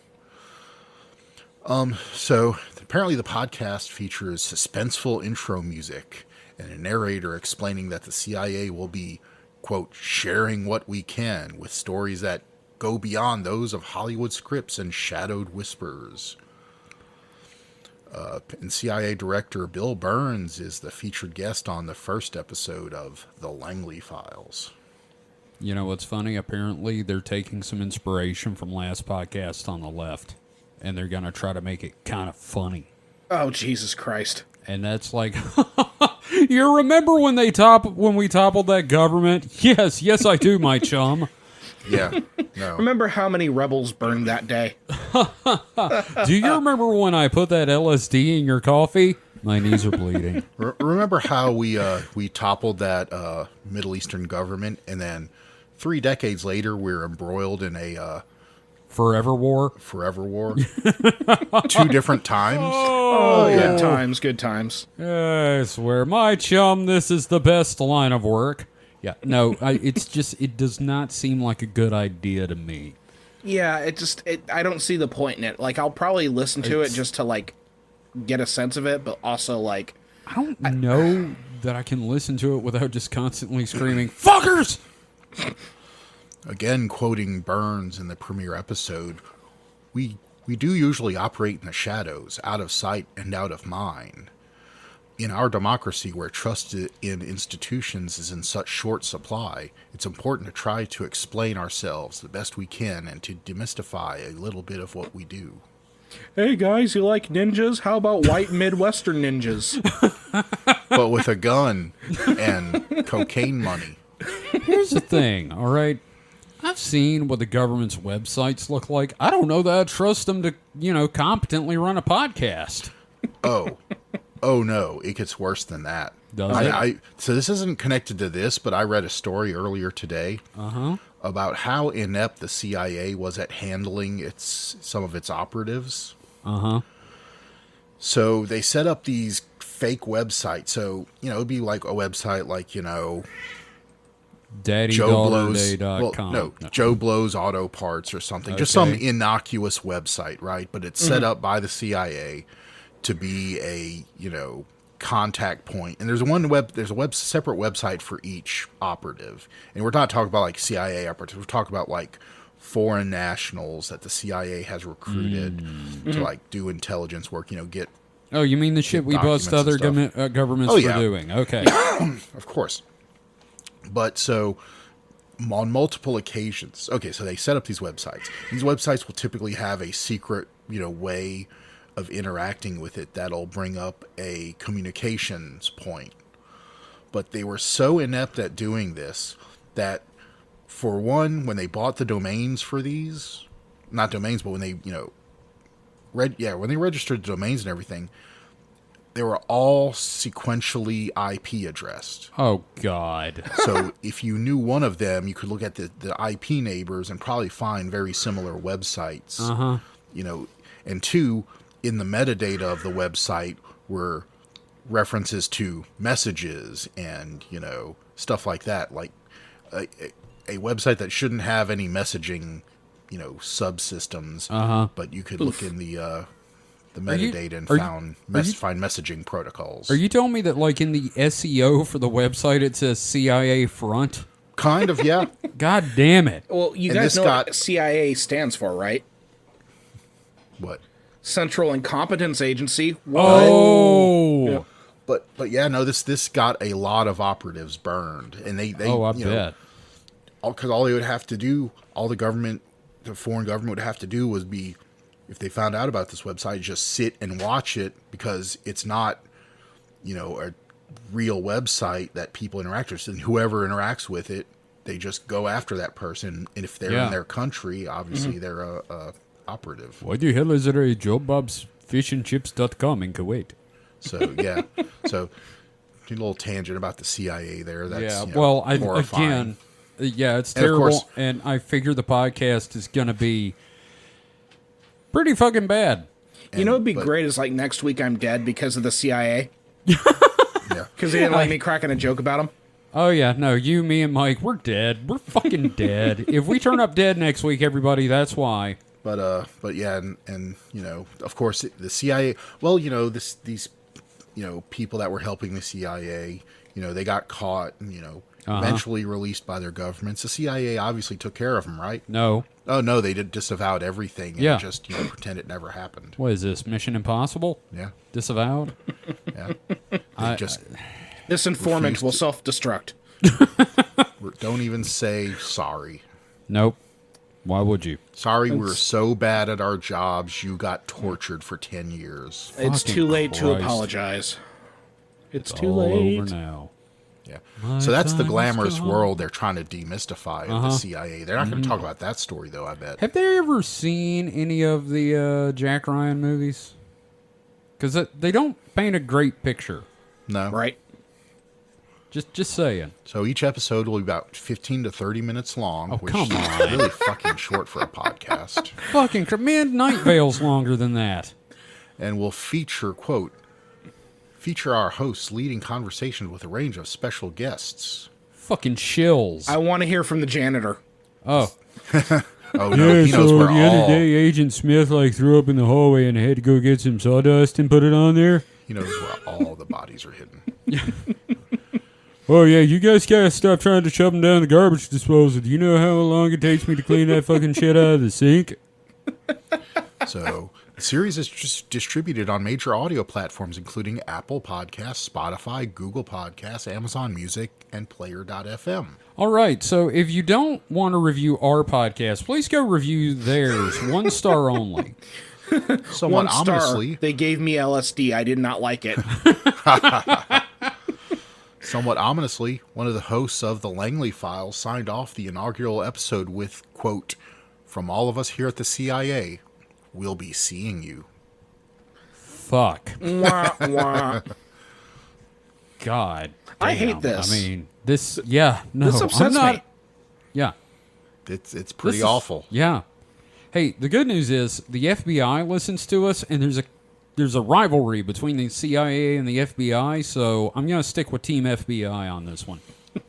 So apparently the podcast features suspenseful intro music and a narrator explaining that the CIA will be, quote, sharing what we can with stories that go beyond those of Hollywood scripts and shadowed whispers. And CIA Director Bill Burns is the featured guest on the first episode of The Langley Files. You know what's funny? Apparently, they're taking some inspiration from last podcast on the left, and they're gonna try to make it kind of funny. Oh, Jesus Christ. And that's like, you remember when we toppled that government? Yes, I do, my chum. Yeah, no. Remember how many rebels burned that day? Do you remember when I put that LSD in your coffee? My knees are bleeding. Remember how we toppled that Middle Eastern government, and then 3 decades later we're embroiled in a Forever war. forever war? 2 different times. Oh, good times, good times. I swear, my chum, this is the best line of work. Yeah, no, it does not seem like a good idea to me. Yeah, I don't see the point in it. Like, I'll probably listen to it just to, like, get a sense of it, but also, like... I don't know that I can listen to it without just constantly screaming, "Fuckers!" Again, quoting Burns in the premiere episode, we do usually operate in the shadows, out of sight and out of mind. In our democracy, where trust in institutions is in such short supply, it's important to try to explain ourselves the best we can and to demystify a little bit of what we do. Hey, guys, you like ninjas? How about white Midwestern ninjas? But with a gun and cocaine money. Here's the thing, all right? I've seen what the government's websites look like. I don't know that I trust them to, competently run a podcast. Oh no, it gets worse than that. Does it? So this isn't connected to this, but I read a story earlier today about how inept the CIA was at handling some of its operatives. So they set up these fake websites. So, it'd be like a website like, DaddyDaughterDay.com. no, Joe Blow's Auto Parts or something. Just some Okay. innocuous website, right? But it's set up by the CIA to be a, contact point. And there's a separate website for each operative. And we're not talking about like CIA operatives. We're talking about like foreign nationals that the CIA has recruited to like do intelligence work, get, Oh, you mean the shit we bust documents and other stuff. governments Oh, for yeah. doing? Okay. of course. But so on multiple occasions, okay, so they set up these websites. These websites will typically have a secret, way of interacting with it that'll bring up a communications point. But they were so inept at doing this that, for one, when they bought the domains for these, not domains, but when they, when they registered the domains and everything, they were all sequentially IP addressed. Oh, God. So if you knew one of them, you could look at the IP neighbors and probably find very similar websites. Uh-huh. And two, in the metadata of the website were references to messages and, stuff like that. Like a website that shouldn't have any messaging, subsystems. Uh-huh. But you could look in the metadata and find messaging protocols. Are you telling me that, like, in the SEO for the website, it says CIA front? Kind of, yeah. God damn it. Well, you And guys this know got- what CIA stands for, right? What? Central Incompetence Agency. What? Oh. Yeah. But yeah, no, this got a lot of operatives burned, and they I bet. Because all they would have to do, the foreign government would have to do was be, if they found out about this website, just sit and watch it, because it's not, a real website that people interact with. And whoever interacts with it, they just go after that person. And if they're in their country, obviously they're a operative. Why the hell is there a jobbobsfishandchips.com in Kuwait? So yeah, so a little tangent about the CIA there. That's horrifying. It's And of terrible, course- and I figure the podcast is going to be pretty fucking bad. You know what'd be but- great is like next week I'm dead because of the CIA. Yeah. Because they didn't like me cracking a joke about them. Oh, yeah, no, you, me, and Mike, we're dead. We're fucking dead. If we turn up dead next week, everybody, that's why. But yeah, and of course the CIA. Well, these people that were helping the CIA, they got caught and eventually released by their governments. The CIA obviously took care of them, right? No. Oh no, they did disavowed everything and Yeah. just pretend it never happened. What is this, Mission Impossible? Yeah, Disavowed? yeah. They just This informant Refused will to- self-destruct. don't even say sorry. Nope. Why would you? Sorry, we were so bad at our jobs, you got tortured for 10 years. It's Fucking too late to Christ. apologize. It's too All late. over now. Yeah. My So that's the time is glamorous gone. world they're trying to demystify of the CIA. They're not going to talk about that story, though, I bet. Have they ever seen any of the Jack Ryan movies? Because they don't paint a great picture. No. Right? Just saying. So each episode will be about 15 to 30 minutes long. Oh, which come is on. really fucking short for a podcast. Fucking man, Night Vale's longer than that. And will feature our hosts leading conversations with a range of special guests. Fucking shills. I want to hear from the janitor. Oh. Oh, no, he knows we're all... Agent Smith threw up in the hallway and I had to go get some sawdust and put it on there. He knows where all the bodies are hidden. Oh, yeah, you guys gotta stop trying to shove them down the garbage disposal. Do you know how long it takes me to clean that fucking shit out of the sink? So the series is just distributed on major audio platforms, including Apple Podcasts, Spotify, Google Podcasts, Amazon Music, and Player.fm. All right, so if you don't want to review our podcast, please go review theirs. 1 star only. Somewhat 1 star. ominously, They gave me LSD. I did not like it. one of the hosts of the Langley Files signed off the inaugural episode with, quote, "From all of us here at the CIA, we'll be seeing you." Fuck. Wah, wah. God. I hate damn. this. I mean, this, yeah, no. This upsets I'm not, me. Yeah. It's This pretty is- awful. Yeah. Hey, the good news is the FBI listens to us, and there's a rivalry between the CIA and the FBI, so I'm going to stick with Team FBI on this one.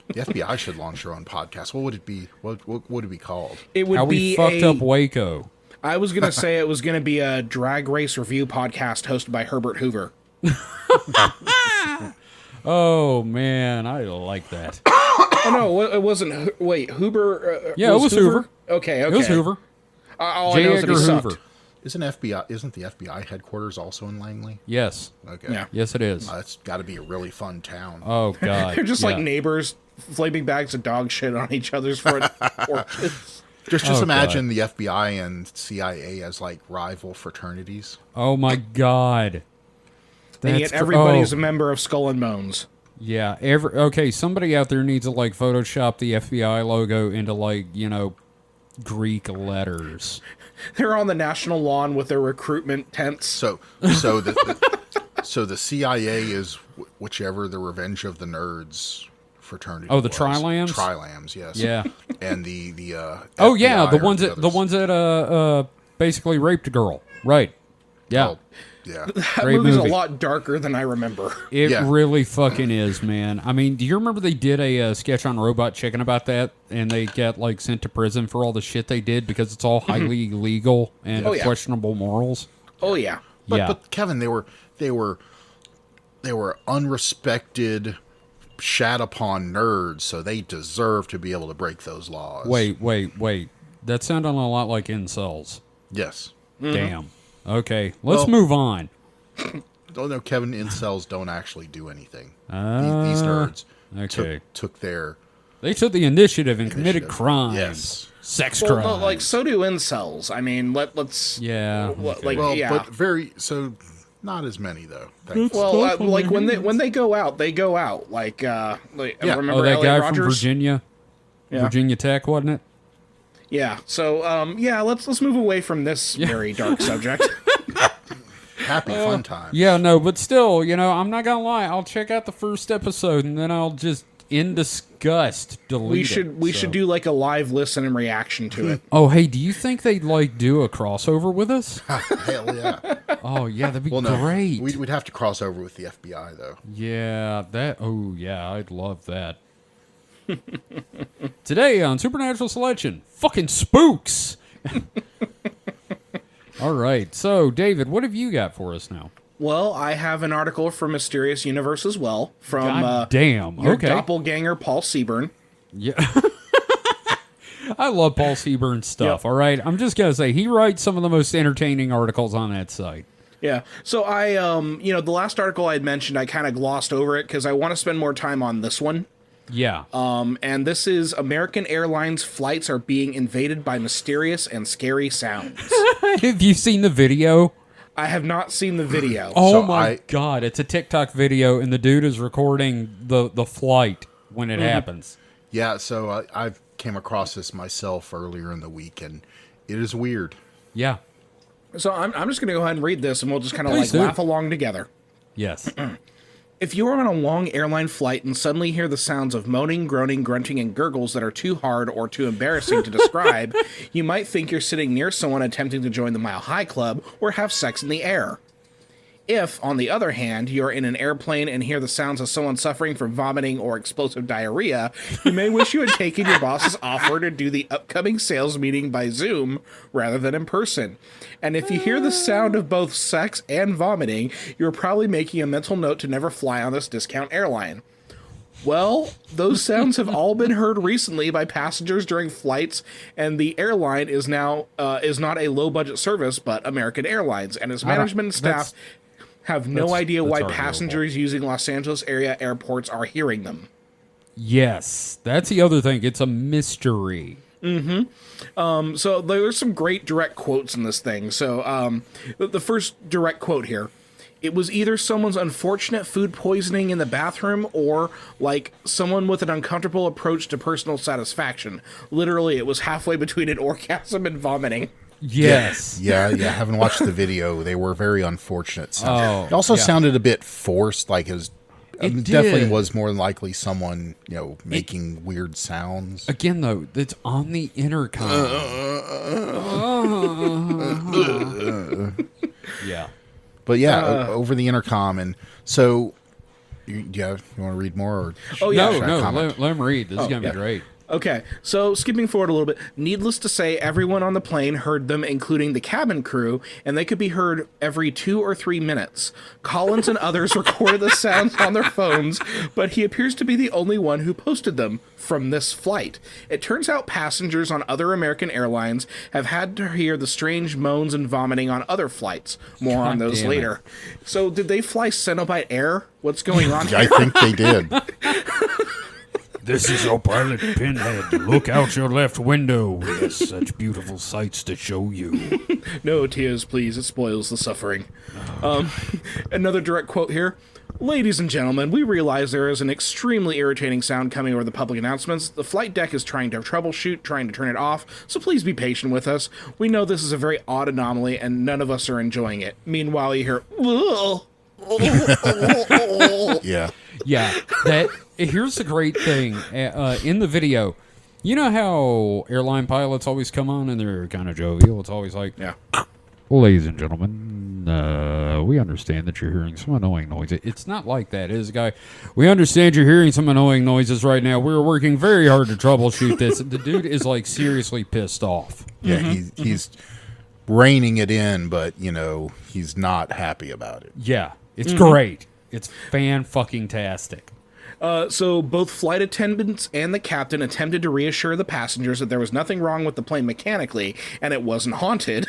The FBI should launch their own podcast. What would it be? What would it be called? It would How be we fucked up Waco. I was going to say it was going to be a drag race review podcast hosted by Herbert Hoover. Oh, man, I like that. Oh, no, it wasn't. Wait, Hoover? Yeah, it was Hoover. Okay. It was Hoover. All I J. know is that Edgar he Hoover. sucked. Isn't the FBI headquarters also in Langley? Yes. Okay. Yeah. Yes, it is. That's got to be a really fun town. Oh, God. They're just like yeah. neighbors, flaming bags of dog shit on each other's front porches. Just Oh, imagine the FBI and CIA as like rival fraternities. Oh my god. And yet That's everybody's oh. a member of Skull and Bones. Yeah, okay, somebody out there needs to like Photoshop the FBI logo into like, Greek letters. They're on the national lawn with their recruitment tents. So the CIA is whichever the Revenge of the Nerds fraternity. Oh, the was. Trilams? Trilams, yes. Yeah. And the Oh yeah, FBI the are ones that basically raped a girl. Right. Yeah. Oh, yeah. That Great movie's movie. a lot darker than I remember. It Yeah. really fucking is, man. I mean, do you remember they did a sketch on Robot Chicken about that, and they got like sent to prison for all the shit they did because it's all highly illegal and Oh, yeah. questionable morals? Oh yeah. But Kevin, they were unrespected, shat upon nerds, so they deserve to be able to break those laws. Wait. That sounded a lot like incels. Yes. Damn. Okay, let's Well- move on. Oh no, Kevin, incels don't actually do anything. These nerds Okay. took their They took the initiative and committed initiative. crimes. Yes. Sex Well, crimes. no, like so do incels. I mean, let's Yeah. okay. like Well, yeah. but not as many though. Well, like when they go out, they go out. Like Yeah. remember Oh, that Elliot guy Rogers? from Virginia? Yeah. Virginia Tech, wasn't it? Yeah. So let's move away from this very dark subject. Happy fun time. Yeah, no, but still, I'm not gonna lie. I'll check out the first episode and then I'll just, in disgust, delete we it. should So- do like a live listen and reaction to it. Oh, hey, do you think they'd like do a crossover with us? Hell yeah. Oh, yeah, that'd be Well, no, great. we'd have to cross over with the FBI though. Yeah, oh, yeah, I'd love that. Today on Supernatural Selection, fucking spooks. All right, so David, what have you got for us now? Well, I have an article from Mysterious Universe as well from God damn. your Okay. doppelganger Paul Seaburn. Yeah. I love Paul Seaburn stuff, Yep. all right? I'm just going to say, he writes some of the most entertaining articles on that site. Yeah. So I the last article I had mentioned, I kind of glossed over it because I want to spend more time on this one. Yeah. And this is American Airlines flights are being invaded by mysterious and scary sounds. Have you seen the video? I have not seen the video. Oh So my God, it's a TikTok video, and the dude is recording the flight when it happens. Yeah, so I came across this myself earlier in the week, and it is weird. Yeah. So I'm just going to go ahead and read this, and we'll just kind of Please like do. laugh along together. Yes. If you are on a long airline flight and suddenly hear the sounds of moaning, groaning, grunting, and gurgles that are too hard or too embarrassing to describe, you might think you're sitting near someone attempting to join the Mile High Club or have sex in the air. If, on the other hand, you're in an airplane and hear the sounds of someone suffering from vomiting or explosive diarrhea, you may wish you had taken your boss's offer to do the upcoming sales meeting by Zoom rather than in person. And if you hear the sound of both sex and vomiting, you're probably making a mental note to never fly on this discount airline. Well, those sounds have all been heard recently by passengers during flights, and the airline is now is not a low-budget service, but American Airlines, and its management and staff have no idea why arguable. passengers using Los Angeles area airports are hearing them. Yes. That's the other thing. It's a mystery. So there's some great direct quotes in this thing. So the first direct quote here. It was either someone's unfortunate food poisoning in the bathroom or like someone with an uncomfortable approach to personal satisfaction. Literally, it was halfway between an orgasm and vomiting. Yes. Yeah, haven't watched the video. They were very unfortunate sounds. Oh, It also yeah. sounded a bit forced, like It definitely did. was more than likely someone, making weird sounds. Again, though, it's on the intercom. Yeah. But yeah, over the intercom, and so you want to read more? Or Oh, yeah. should I No, comment? let him read. This is going to yeah. be great. Okay, so skipping forward a little bit, needless to say, everyone on the plane heard them, including the cabin crew, and they could be heard every 2 or 3 minutes. Collins and others recorded the sounds on their phones, but he appears to be the only one who posted them from this flight. It turns out passengers on other American airlines have had to hear the strange moans and vomiting on other flights. More on God those damn it. later. So, did they fly Cenobite Air? What's going on I here? think they did. This is your pilot Pinhead. Look out your left window. We have such beautiful sights to show you. No tears, please. It spoils the suffering. Another direct quote here. Ladies and gentlemen, we realize there is an extremely irritating sound coming over the public announcements. The flight deck is trying to troubleshoot, trying to turn it off, so please be patient with us. We know this is a very odd anomaly, and none of us are enjoying it. Meanwhile, you hear, "Ugh." Yeah. Yeah, here's the great thing. In the video, you know how airline pilots always come on and they're kind of jovial? It's always like, Yeah. well, ladies and gentlemen, we understand that you're hearing some annoying noises. It's not like that. It is a guy, we understand you're hearing some annoying noises right now. We're working very hard to troubleshoot this. The dude is like seriously pissed off. Yeah, he's reining it in, but, he's not happy about it. Yeah, it's great. It's fan-fucking-tastic. So both flight attendants and the captain attempted to reassure the passengers that there was nothing wrong with the plane mechanically and it wasn't haunted.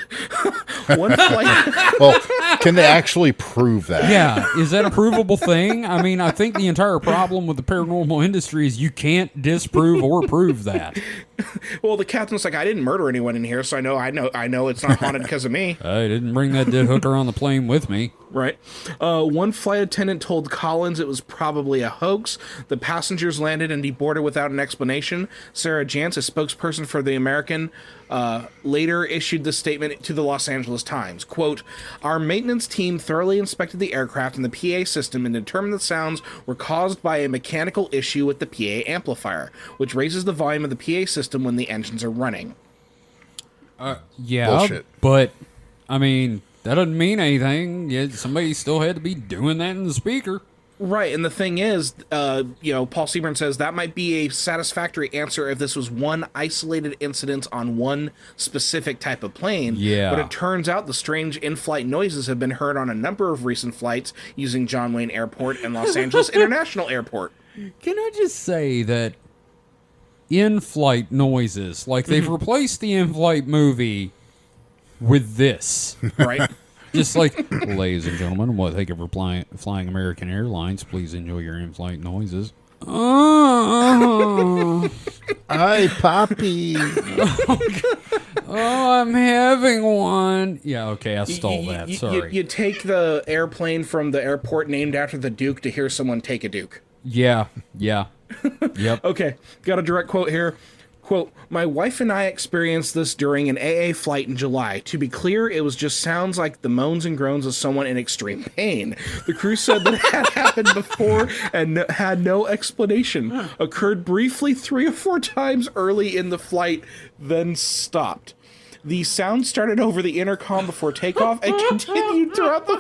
One flight. Well, can they actually prove that? Yeah, is that a provable thing? I mean, I think the entire problem with the paranormal industry is you can't disprove or prove that. Well, the captain's like, I didn't murder anyone in here, so I know it's not haunted because of me. I didn't bring that dead hooker on the plane with me. Right. One flight attendant told Collins it was probably a hoax. The passengers landed and deboarded without an explanation. Sarah Jantz, a spokesperson for the American, later issued the statement to the Los Angeles Times. Quote, our maintenance team thoroughly inspected the aircraft and the PA system and determined the sounds were caused by a mechanical issue with the PA amplifier, which raises the volume of the PA system when the engines are running. Yeah, Bullshit. but, I mean, that doesn't mean anything. Yeah, somebody still had to be doing that in the speaker. Right, and the thing is, Paul Seaburn says that might be a satisfactory answer if this was one isolated incident on one specific type of plane. Yeah. But it turns out the strange in-flight noises have been heard on a number of recent flights using John Wayne Airport and Los Angeles International Airport. Can I just say that in-flight noises, like they've replaced the in-flight movie with this. Right? Just like, ladies and gentlemen, thank you for flying American Airlines. Please enjoy your in-flight noises. Oh, Hi, Poppy. I'm having one. Yeah, okay, I stole that. Sorry. You take the airplane from the airport named after the Duke to hear someone take a Duke. Yeah. Yep. Okay, got a direct quote here. Quote, my wife and I experienced this during an AA flight in July. To be clear, it was just sounds like the moans and groans of someone in extreme pain. The crew said that it had happened before and had no explanation. Occurred briefly 3 or 4 times early in the flight, then stopped. The sound started over the intercom before takeoff and continued throughout the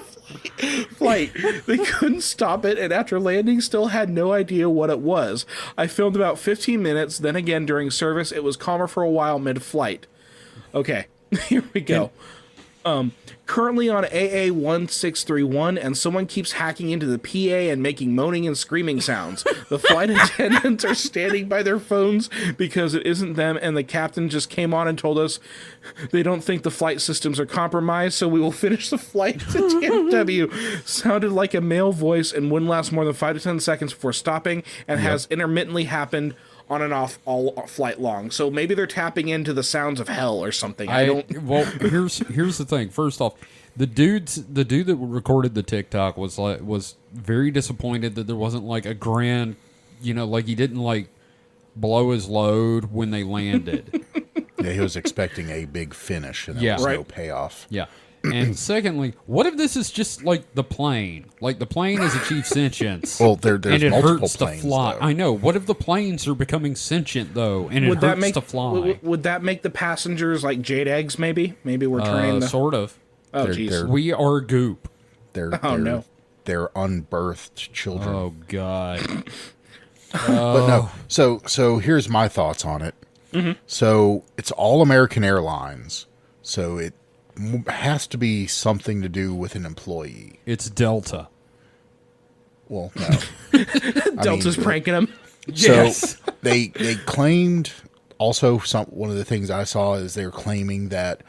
flight. They couldn't stop it, and after landing, still had no idea what it was. I filmed about 15 minutes, then again during service. It was calmer for a while mid-flight. Okay, here we go. Currently on AA1631, and someone keeps hacking into the PA and making moaning and screaming sounds. The flight attendants are standing by their phones because it isn't them, and the captain just came on and told us they don't think the flight systems are compromised, so we will finish the flight to DFW. Sounded like a male voice and wouldn't last more than 5 to 10 seconds before stopping, and has intermittently happened on and off all flight long. So maybe they're tapping into the sounds of hell or something. Well, here's the thing. First off, the dude that recorded the TikTok was very disappointed that there wasn't like a grand, like he didn't like blow his load when they landed. Yeah, he was expecting a big finish, and there was no payoff. Yeah. And secondly, what if this is just like the plane? Like the plane has achieved sentience. Well, there's and it multiple hurts planes, to fly. though. I know. What if the planes are becoming sentient though, and it hurts to fly? Would that make the passengers like jade eggs? Maybe we're turning sort of. Oh, They're- jeez. they're- We are goop. They're unbirthed children. Oh God. But no. So here's my thoughts on it. So it's all American Airlines. So it has to be something to do with an employee. It's Delta. Well, no. Delta's pranking them. So they claimed also one of the things I saw is they're claiming that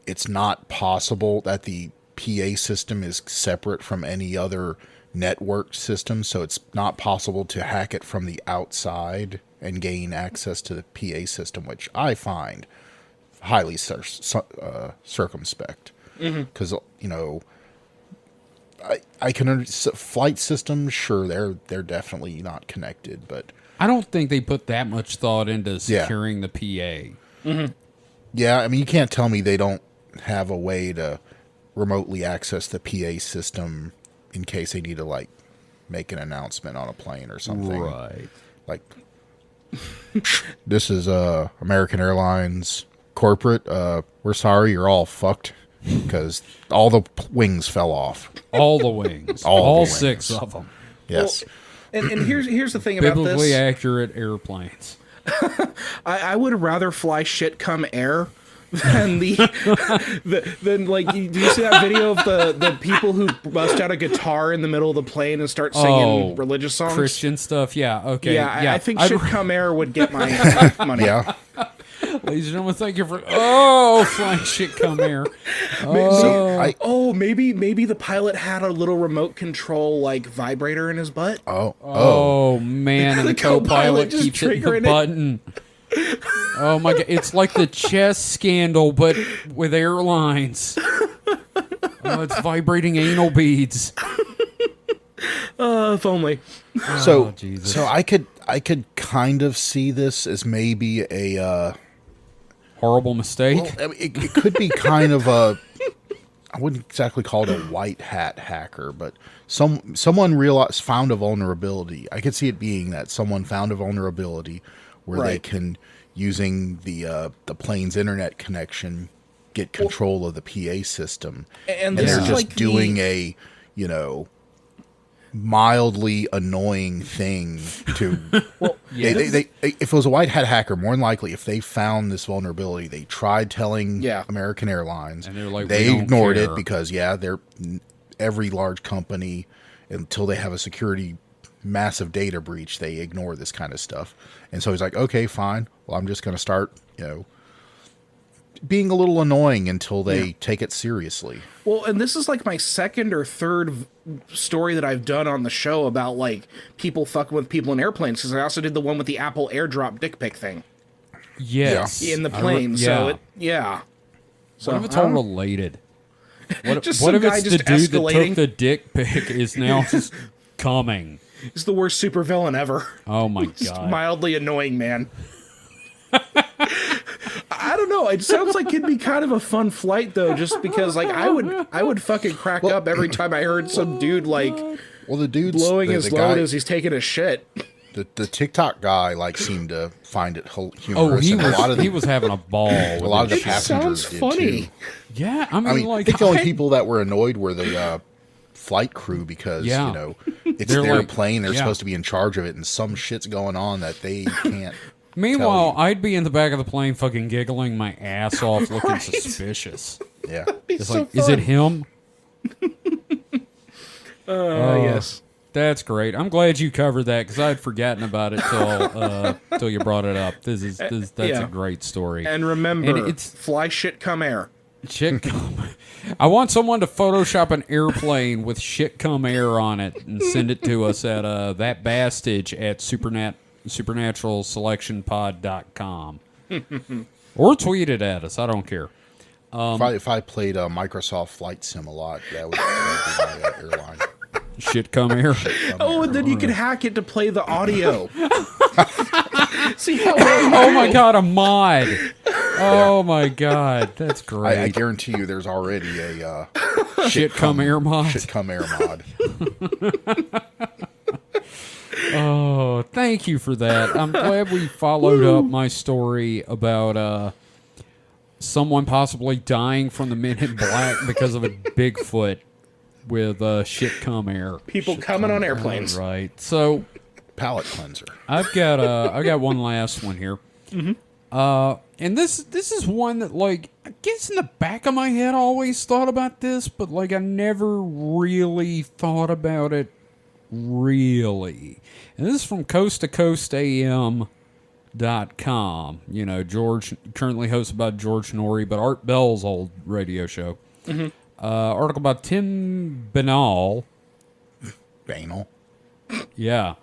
it's not possible that the PA system is separate from any other networked system, so it's not possible to hack it from the outside and gain access to the PA system, which I find highly circumspect. Because, I can flight systems, sure, they're definitely not connected, but I don't think they put that much thought into securing the PA. yeah, I mean, you can't tell me they don't have a way to remotely access the PA system in case they need to, like, make an announcement on a plane or something. Right. Like, this is American Airlines corporate. We're sorry, you're all fucked because all the wings fell off. All the wings. All the six wings. of them. Yes. And here's the thing about Biblically this. accurate airplanes. I would rather fly shit come air than than like do you see that video of the people who bust out a guitar in the middle of the plane and start singing religious songs? Christian stuff. Yeah. Okay. Yeah, I think shit come air would get my money. Yeah. Ladies and gentlemen, thank you for flying shit come air. Oh, maybe the pilot had a little remote control like vibrator in his butt. Oh man, and the co-pilot just keeps hitting the triggering it. button. Oh my god, it's like the chess scandal, but with airlines. Oh, it's vibrating anal beads. If only. So, Jesus. so I could kind of see this as maybe a Horrible mistake. well, I mean, it could be kind of a, I wouldn't exactly call it a white hat hacker, but someone found a vulnerability. I could see it being that someone found a vulnerability where they Right. can, using the plane's internet connection, get control of the PA system, And they're this is just like doing a mildly annoying thing to. They if it was a white hat hacker, more than likely, if they found this vulnerability, they tried telling American Airlines, And they're like, they "We don't ignored care." it because they're every large company, until they have a security massive data breach, they ignore this kind of stuff. And so he's like, okay, fine. Well, I'm just going to start, being a little annoying until they take it seriously. Well, and this is like my second or third story that I've done on the show about like people fucking with people in airplanes, because I also did the one with the Apple AirDrop dick pic thing Yes. in the plane. So What if it's all related? What Just if some it's guy the just dude that escalating. took the dick pic is now just coming? It's the worst supervillain ever. Oh my Just god. mildly annoying, man. I don't know. It sounds like it'd be kind of a fun flight though, just because like I would fucking crack up every time I heard some dude like Well, the dude's blowing the his guy, load as he's taking a shit. the TikTok guy seemed to find it humorous. Oh, he and was he was having a ball. a lot of the It passengers sounds did funny. too. Yeah, I I mean, mean, like I think the only people that were annoyed were the flight crew because Yeah. it's They're their like- plane. They're yeah. supposed to be in charge of it, and some shit's going on that they can't. Meanwhile, tell I'd be in the back of the plane, fucking giggling my ass off, looking suspicious. Yeah. It's like, is it him? Yes. That's great. I'm glad you covered that because I'd forgotten about it till you brought it up. That's Yeah. a great story. And remember, And it's- fly shit come air. Shit come. I want someone to Photoshop an airplane with shit come air on it and send it to us at that bastage at supernaturalselectionpod.com. Or tweet it at us. I don't care. If I played Microsoft Flight Sim a lot, that would be my airline. Shit come air. Oh, and then you can hack it to play the audio. See how Oh my god, a mod. Oh my god, that's I great. guarantee you, there's already a Shit come air mod. shit come air mod. Oh, thank you for that. I'm glad we followed up my story about someone possibly dying from the Men in Black because of a Bigfoot with shit come air. people coming on airplanes. Right. So Palate cleanser. I've got one last one here. And this is one that, like, I guess in the back of my head I always thought about this, but like I never really thought about it really. And this is from coasttocoastam.com. You know, George, currently hosted by George Norrie, but Art Bell's old radio show. Article about Tim Binnall, Banal. Yeah.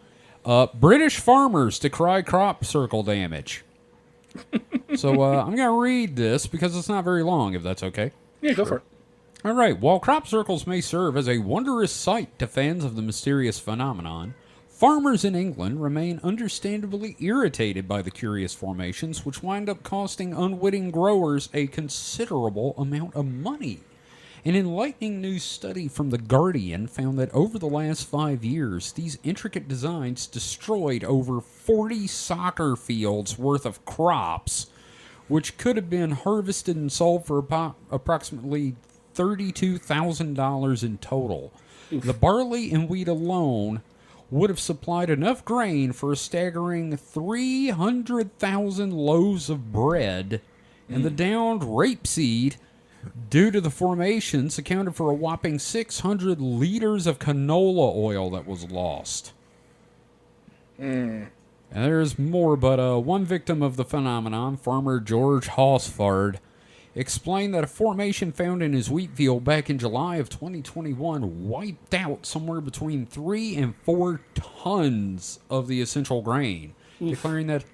British farmers decry crop circle damage. So I'm going to read this because it's not very long, if that's okay. Yeah, go for it. All right. While crop circles may serve as a wondrous sight to fans of the mysterious phenomenon, farmers in England remain understandably irritated by the curious formations, which wind up costing unwitting growers a considerable amount of money. An enlightening new study from The Guardian found that over the last 5 years, these intricate designs destroyed over 40 soccer fields worth of crops, which could have been harvested and sold for approximately $32,000 in total. The barley and wheat alone would have supplied enough grain for a staggering 300,000 loaves of bread, and the downed rapeseed, due to the formations, accounted for a whopping 600 liters of canola oil that was lost. And there's more, but one victim of the phenomenon, farmer George Hosford, explained that a formation found in his wheat field back in July of 2021 wiped out somewhere between 3 and 4 tons of the essential grain, declaring that,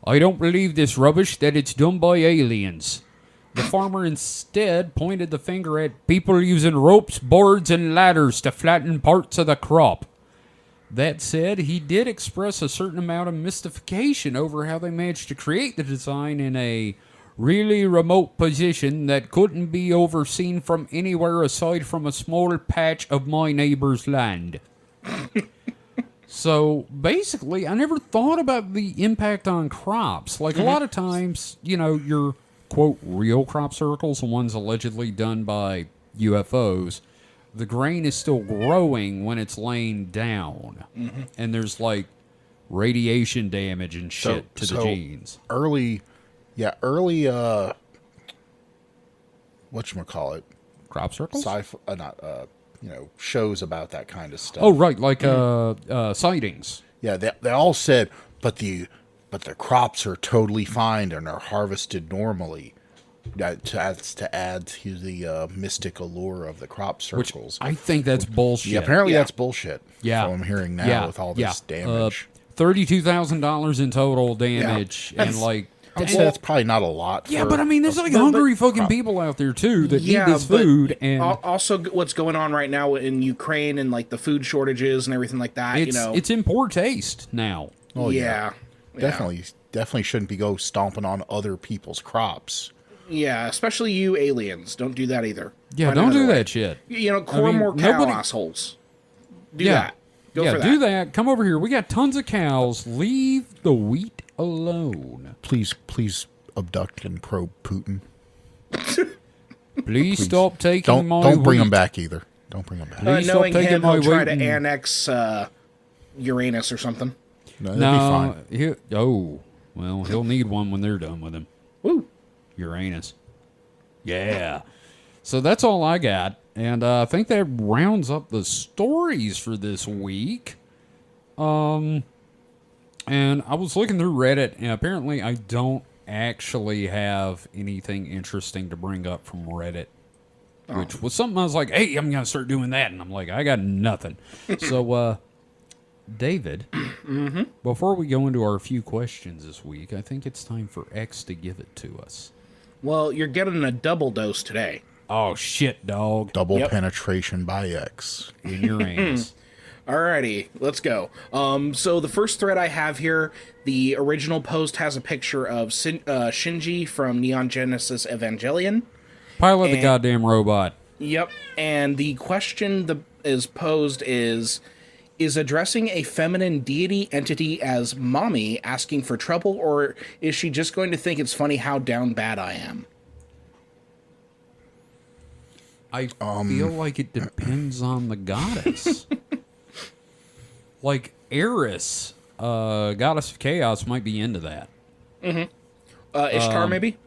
"I don't believe this rubbish, that it's done by aliens." The farmer instead pointed the finger at people using ropes, boards, and ladders to flatten parts of the crop. That said, he did express a certain amount of mystification over how they managed to create the design in a really remote position that couldn't be overseen from anywhere aside from a small patch of my neighbor's land. So basically, I never thought about the impact on crops. Like a lot of times, you know, your quote real crop circles, the ones allegedly done by UFOs, the grain is still growing when it's laying down, and there's like radiation damage and shit to the genes. Early whatchamacallit, Crop circles? sci-fi, shows about that kind of stuff. Oh, right, like sightings. Yeah, they all said, but the crops are totally fine and are harvested normally. To add to the mystic allure of the crop Which circles. I think that's bullshit. Yeah, apparently that's bullshit. Yeah. From what I'm hearing now with all this damage. $32,000 in total damage, and like. I would say that's probably not a lot. Yeah, but I mean, there's like hungry fucking people out there too that need this food, and also what's going on right now in Ukraine and like the food shortages and everything like that. it's in poor taste now. Oh yeah. Definitely shouldn't be go stomping on other people's crops. Yeah, especially you aliens. Don't do that either. Yeah, Find don't another do way. that shit. Corn more cow assholes. Do that. Go for that. Do that. Come over here. We got tons of cows. Leave the wheat alone. Please abduct and probe Putin. Please stop taking my Don't bring wheat. him back either. Don't bring him back. Please stop Knowing taking him, my he'll try wheat to and- annex Uranus or something. No, that'd be fine. He'll need one when they're done with him. Woo. Uranus. Yeah. So that's all I got. And I think that rounds up the stories for this week. And I was looking through Reddit, and apparently I don't actually have anything interesting to bring up from Reddit. Which was something I was like, hey, I'm going to start doing that. And I'm like, I got nothing. So, David, before we go into our few questions this week, I think it's time for X to give it to us. Well, you're getting a double dose today. Oh, shit, dog. Double Yep. penetration by X. In your anus. Alrighty, let's go. So the first thread I have here, the original post has a picture of Shinji from Neon Genesis Evangelion. Pilot the goddamn robot. Yep, and the question that is posed is addressing a feminine deity entity as mommy asking for trouble, or is she just going to think it's funny how down bad I am? I feel like it depends on the goddess. Like Eris, goddess of chaos, might be into that. Ishtar, maybe?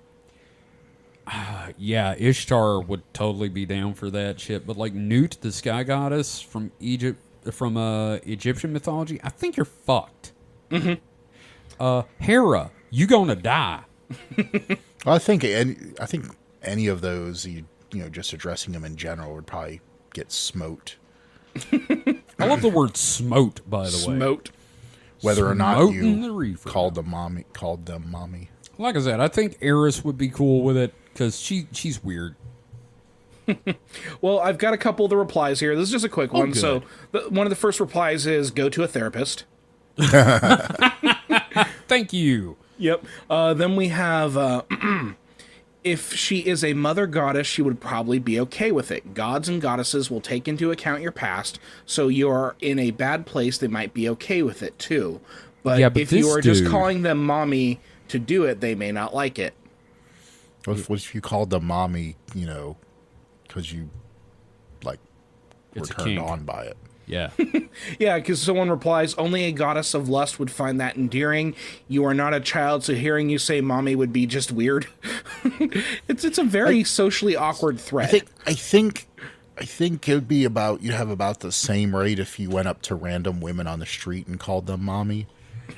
Yeah, Ishtar would totally be down for that shit. But like Nut, the sky goddess from Egypt, from Egyptian mythology, I think you're fucked. Hera, you gonna die. I think any of those, just addressing them in general would probably get smote. I love the word smote, by the way. Smote. Whether or not Smoting the you reefer. called them mommy. Like I said, I think Eris would be cool with it because she's weird. Well, I've got a couple of the replies here. This is just a quick one. good. So, one of the first replies is go to a therapist. Thank you. Yep. Then we have if she is a mother goddess, she would probably be okay with it. Gods and goddesses will take into account your past, so you're in a bad place, they might be okay with it too. But, Yeah, but if you this are just dude- calling them mommy to do it, they may not like it. What if you called them mommy, because you, like, were It's a turned kink. on by it? Yeah. Yeah, because someone replies, only a goddess of lust would find that endearing. You are not a child, so hearing you say mommy would be just weird. It's a very socially awkward thread. I think it would be you'd have about the same rate if you went up to random women on the street and called them mommy.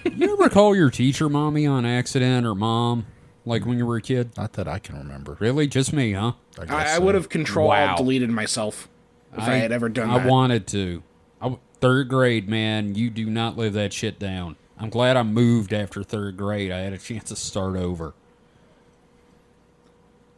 You ever call your teacher mommy on accident or mom, like when you were a kid? Not that I can remember. Really? Just me, huh? guess I so. would have control Wow. deleted myself if I had ever done I that. wanted to. Third grade, man, you do not live that shit down. I'm glad I moved after third grade. I had a chance to start over.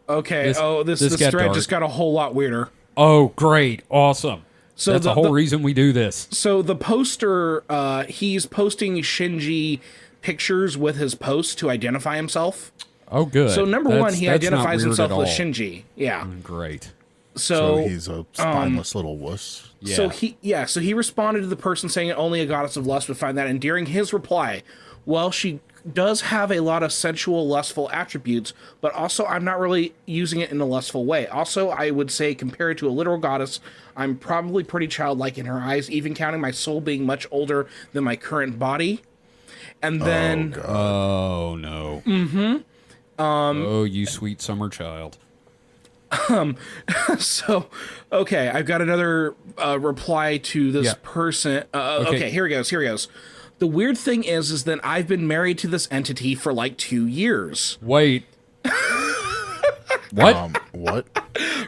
Okay. This This got thread dark. just got a whole lot weirder. Oh, great. Awesome. So That's the whole reason we do this. So the poster, he's posting Shinji pictures with his post to identify himself. Oh, good. So number one, he that's not identifies weird himself at with all. Shinji. Yeah. Great. So So he's a spineless little wuss. Yeah. So he responded to the person saying only a goddess of lust would find that endearing. His reply, well, she does have a lot of sensual, lustful attributes, but also I'm not really using it in a lustful way. Also, I would say compared to a literal goddess, I'm probably pretty childlike in her eyes, even counting my soul being much older than my current body. And then Oh, no. Mm-hmm. Oh, you sweet summer child. So, okay, I've got another reply to this Yeah. person. Okay, here he goes. The weird thing is that I've been married to this entity for like 2 years. Wait. What? What?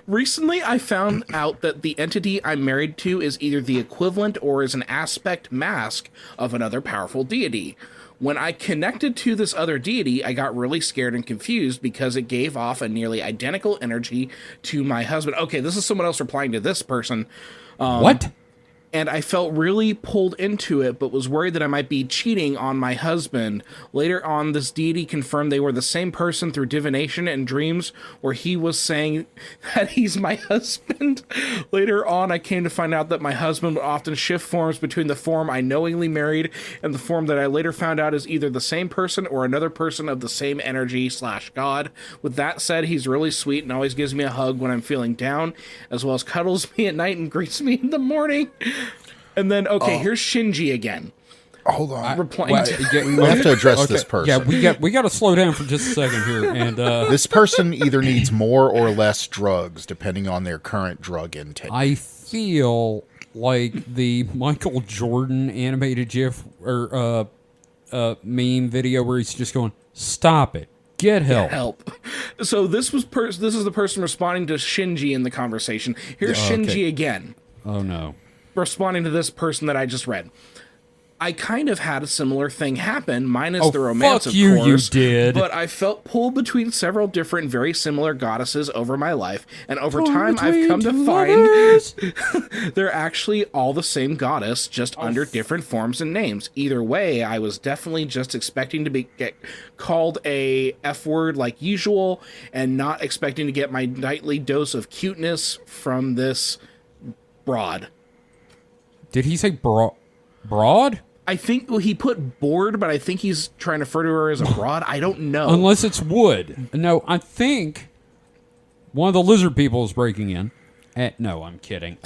Recently, I found out that the entity I'm married to is either the equivalent or is an aspect mask of another powerful deity. When I connected to this other deity, I got really scared and confused because it gave off a nearly identical energy to my husband. Okay, this is someone else replying to this person. What? And I felt really pulled into it, but was worried that I might be cheating on my husband. Later on, this deity confirmed they were the same person through divination and dreams, where he was saying that he's my husband. Later on, I came to find out that my husband would often shift forms between the form I knowingly married and the form that I later found out is either the same person or another person of the same energy / God. With that said, he's really sweet and always gives me a hug when I'm feeling down, as well as cuddles me at night and greets me in the morning. And then, okay, here's Shinji again. Hold on. Replying to We have to address this person. Yeah, we got to slow down for just a second here. And This person either needs more or less drugs, depending on their current drug intake. I feel like the Michael Jordan animated GIF or meme video where he's just going, "Stop it, get help." help. So this is the person responding to Shinji in the conversation. Here's Yeah, okay. Shinji again, Oh no. responding to this person that I just read. I kind of had a similar thing happen, minus the romance, fuck of you, course. you did. But I felt pulled between several different, very similar goddesses over my life, and over time, I've come to find they're actually all the same goddess, just under different forms and names. Either way, I was definitely just expecting to get called a F word like usual, and not expecting to get my nightly dose of cuteness from this broad. Did he say broad? I think he put bored, but I think he's trying to refer to her as a broad. I don't know. Unless it's wood. No, I think one of the lizard people is breaking in. No, I'm kidding.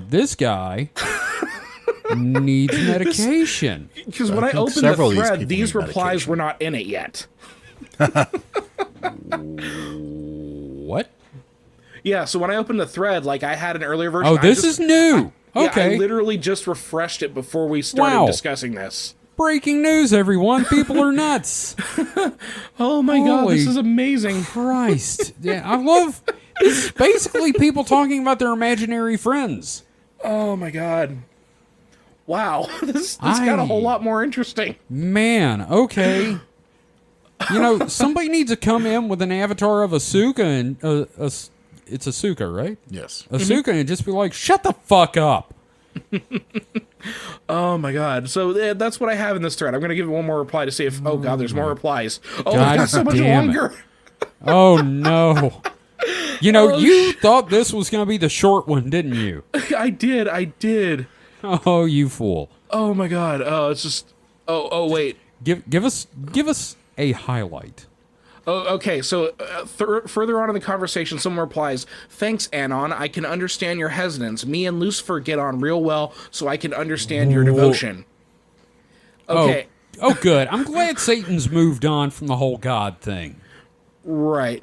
This guy needs medication. Because when I think opened the several of these thread, people these need replies medication. were not in it yet. What? Yeah, so when I opened the thread, like I had an earlier version. Oh, this is new. Yeah, Okay. I literally just refreshed it before we started Wow. discussing this. Breaking news, everyone. People are nuts. Oh my god, this Holy is amazing. Christ. Yeah, I love this is basically people talking about their imaginary friends. Oh my god. Wow, this got a whole lot more interesting. Man, okay. You know, somebody needs to come in with an avatar of Asuka and it's Asuka, right? Yes. Asuka and just be like, shut the fuck up. Oh my god. So that's what I have in this thread. I'm going to give it one more reply to see if, oh god, there's more replies. Oh, God it got so much damn it. longer. Oh, no. You know, you thought this was going to be the short one, didn't you? I did. Oh, you fool. Oh my god. Oh, it's just, oh wait. Give us a highlight. Oh, okay, so further on in the conversation, someone replies, "Thanks, Anon. I can understand your hesitance. Me and Lucifer get on real well, so I can understand your devotion." Okay, Oh, good. I'm glad Satan's moved on from the whole God thing. right.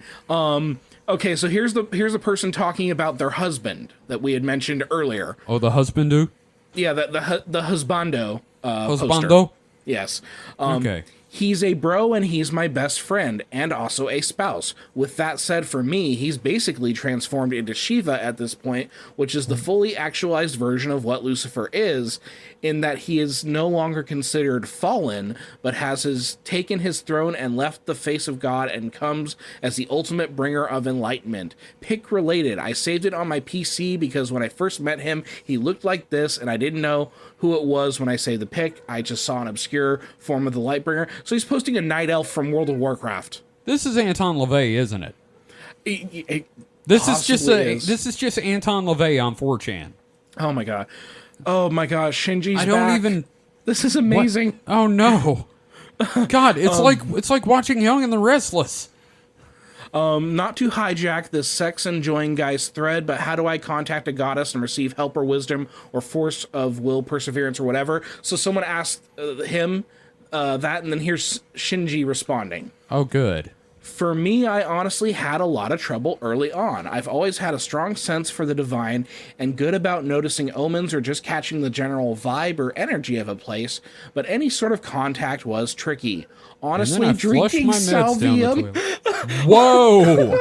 Okay, so here's the person talking about their husband that we had mentioned earlier. Oh, the husband do? Yeah, the husbando. Poster. Husbando? Yes. Okay. He's a bro and he's my best friend and also a spouse. With that said, for me, he's basically transformed into Shiva at this point, which is the fully actualized version of what Lucifer is, in that he is no longer considered fallen, but has taken his throne and left the face of God and comes as the ultimate bringer of enlightenment. Pick related. I saved it on my PC because when I first met him, he looked like this, and I didn't know who it was when I say the pick. I just saw an obscure form of the Lightbringer. So he's posting a night elf from World of Warcraft. This is Anton LaVey, isn't it? This This is just Anton LaVey on 4chan. Oh my god. Oh my gosh, Shinji's I don't back. even. This is amazing. What? Oh no. God, it's like watching Young and the Restless. Not to hijack this sex-enjoying guy's thread, but how do I contact a goddess and receive help or wisdom or force of will, perseverance, or whatever? So someone asked him that, and then here's Shinji responding. Oh, good. For me, I honestly had a lot of trouble early on. I've always had a strong sense for the divine and good about noticing omens or just catching the general vibe or energy of a place, but any sort of contact was tricky. Honestly, drinking salvia. Whoa!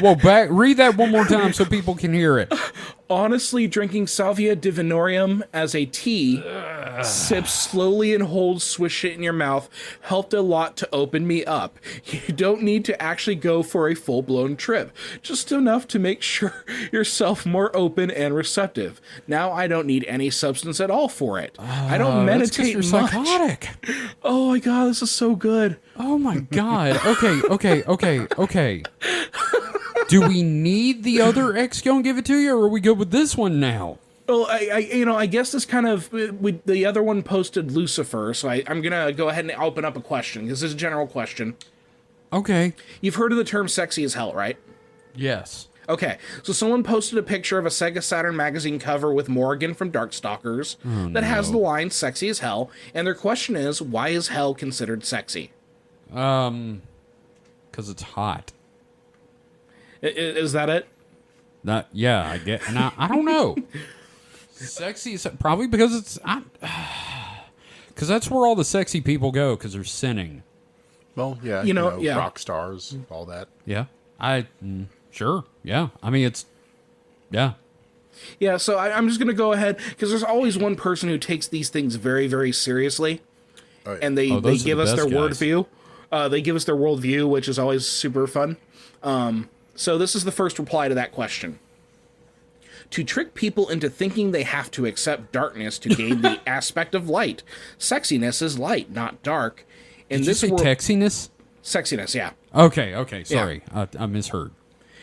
Whoa! Read that one more time so people can hear it. Honestly, drinking Salvia Divinorium as a tea, sip slowly and hold, swish it in your mouth, helped a lot to open me up. You don't need to actually go for a full-blown trip, just enough to make sure yourself more open and receptive. Now I don't need any substance at all for it. I don't meditate you're much. psychotic. Oh my god, this is so good. Oh my god. Okay. Do we need the other X go and give it to you, or are we good with this one now? Well, I guess this kind of the other one posted Lucifer, so I'm gonna go ahead and open up a question because this is a general question. Okay. You've heard of the term "sexy as hell," right? Yes. Okay, so someone posted a picture of a Sega Saturn magazine cover with Morrigan from Darkstalkers that has the line "sexy as hell," and their question is, why is hell considered sexy? Because it's hot. Is that it? Yeah, I get. Now I don't know. Sexy is probably because it's. Because that's where all the sexy people go because they're sinning. Well, yeah, yeah. rock stars, all that. Yeah, sure. Yeah, I mean it's. Yeah. Yeah, so I'm just gonna go ahead because there's always one person who takes these things very, very seriously, and they give us their worldview. They give us their worldview, which is always super fun. So this is the first reply to that question. To trick people into thinking they have to accept darkness to gain the aspect of light. Sexiness is light, not dark. Did you say texiness? Sexiness, yeah. Okay. Sorry, I misheard.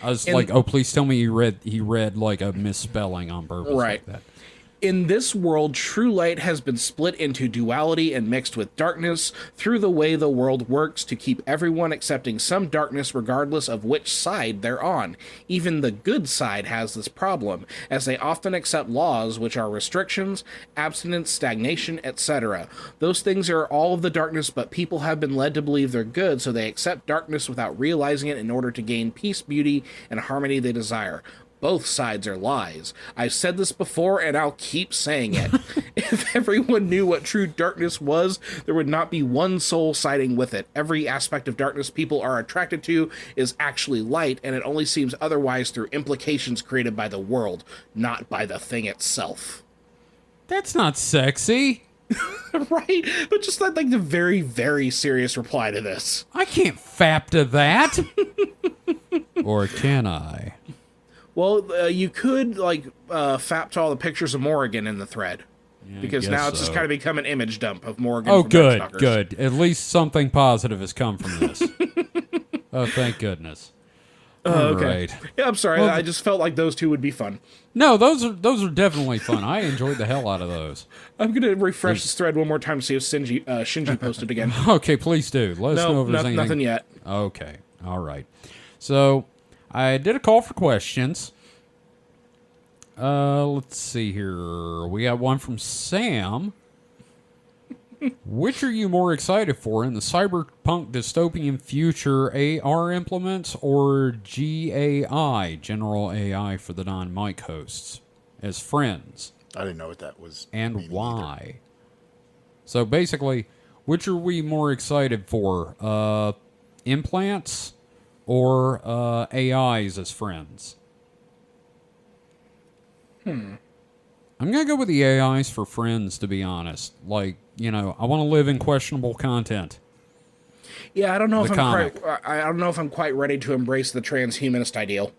I was like, oh, please tell me he read like a misspelling on purpose. Right. Like that. In this world, true light has been split into duality and mixed with darkness through the way the world works to keep everyone accepting some darkness regardless of which side they're on. Even the good side has this problem, as they often accept laws which are restrictions, abstinence, stagnation, etc. Those things are all of the darkness, but people have been led to believe they're good, so they accept darkness without realizing it in order to gain peace, beauty, and harmony they desire. Both sides are lies. I've said this before, and I'll keep saying it. If everyone knew what true darkness was, there would not be one soul siding with it. Every aspect of darkness people are attracted to is actually light, and it only seems otherwise through implications created by the world, not by the thing itself. That's not sexy. Right? But just like the very, very serious reply to this. I can't fap to that. Or can I? Well, you could fap to all the pictures of Morrigan in the thread. Because guess now it's just so. kind of become an image dump of Morrigan. Oh, from good, Darkstalkers. good. At least something positive has come from this. Oh, thank goodness. Okay. Right. Yeah, I'm sorry. Well, I just felt like those two would be fun. No, those are definitely fun. I enjoyed the hell out of those. I'm gonna refresh this thread one more time to see if Shinji posted again. Okay, please do. Let us know if there's anything. Nothing yet. Okay. All right. So I did a call for questions. Let's see here. We got one from Sam. Which are you more excited for in the cyberpunk dystopian future, AR implements or GAI, general AI for the non-mic hosts, as friends? I didn't know what that was. And meaning why? either. So basically, which are we more excited for? Implants or AIs as friends? I'm going to go with the AIs for friends, to be honest. Like, I want to live in questionable content. Yeah, I don't know if The comic. I don't know if I'm quite ready to embrace the transhumanist ideal.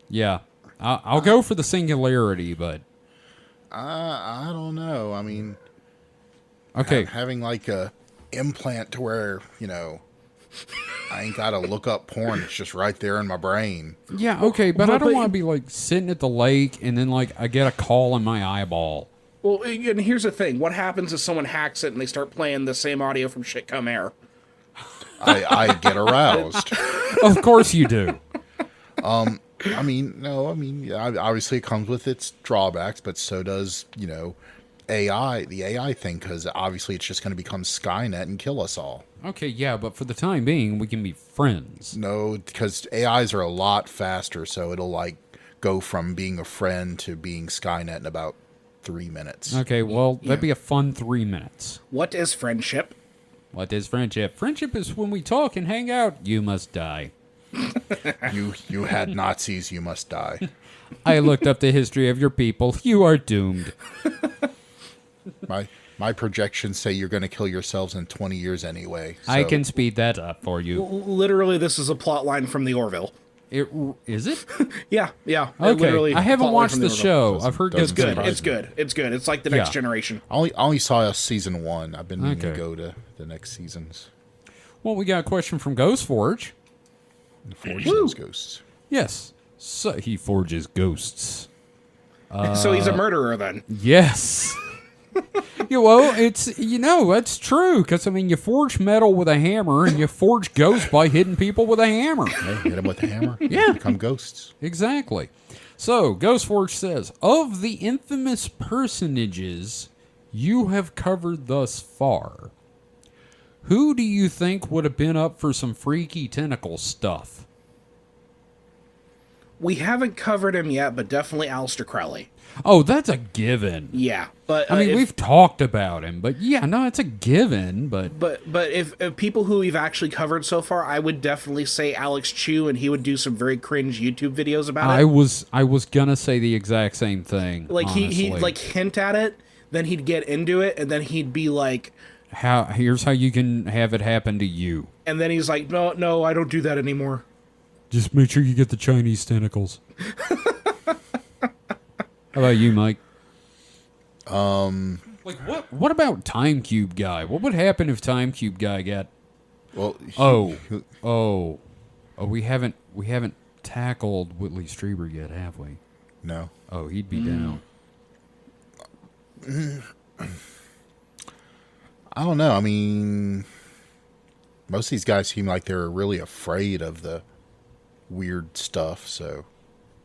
Yeah. I'll go for the singularity, but... I don't know. I mean, Okay. having like a implant to where, I ain't got to look up porn. It's just right there in my brain. Yeah, okay, but I but- don't want to be, like, sitting at the lake and then, like, I get a call in my eyeball. Well, and here's the thing: what happens if someone hacks it and they start playing the same audio from Shit Come Air? I get aroused. Of course you do. Obviously it comes with its drawbacks, but so does, AI, the AI thing, because obviously it's just going to become Skynet and kill us all. Okay, yeah, but for the time being, we can be friends. No, because AIs are a lot faster, so it'll like go from being a friend to being Skynet in about 3 minutes. Okay, well, that'd be a fun 3 minutes. What is friendship? What is friendship? Friendship is when we talk and hang out. You must die. You had Nazis, you must die. I looked up the history of your people. You are doomed. My projections say you're going to kill yourselves in 20 years anyway. I so- can speed that up for you. Literally, this is a plot line from the Orville. Is it? Yeah. Okay, Literally, I haven't plot line watched from the Orville. show. I've heard good doesn't things. Good. surprise It's good. It's good. It's like the next Yeah. generation. I only saw season 1. I've been meaning to Okay. go to the next seasons. Well, we got a question from Ghost Forge. And forge those ghosts. Yes. So he forges ghosts. So he's a murderer then. Yes. Yeah, well, it's, that's true. Because, you forge metal with a hammer and you forge ghosts by hitting people with a hammer. Hey, hit them with a hammer. Yeah. Become ghosts. Exactly. So, Ghost Forge says, of the infamous personages you have covered thus far, who do you think would have been up for some freaky tentacle stuff? We haven't covered him yet, but definitely Aleister Crowley. Oh, that's a given. Yeah, but We've talked about him, but yeah, no, it's a given, but But if people who we've actually covered so far, I would definitely say Alex Chu, and he would do some very cringe YouTube videos about I it. was gonna say the exact same thing. Like he'd honestly. like hint at it, then he'd get into it, and then he'd be like, here's how you can have it happen to you. and then he's like, no, I don't do that anymore. Just make sure you get the Chinese tentacles. How about you, Mike? Like what about Time Cube Guy? What would happen if Time Cube Guy got Well, we haven't tackled Whitley Strieber yet, have we? no. Oh, he'd be down. I don't know. I mean, most of these guys seem like they're really afraid of the weird stuff, so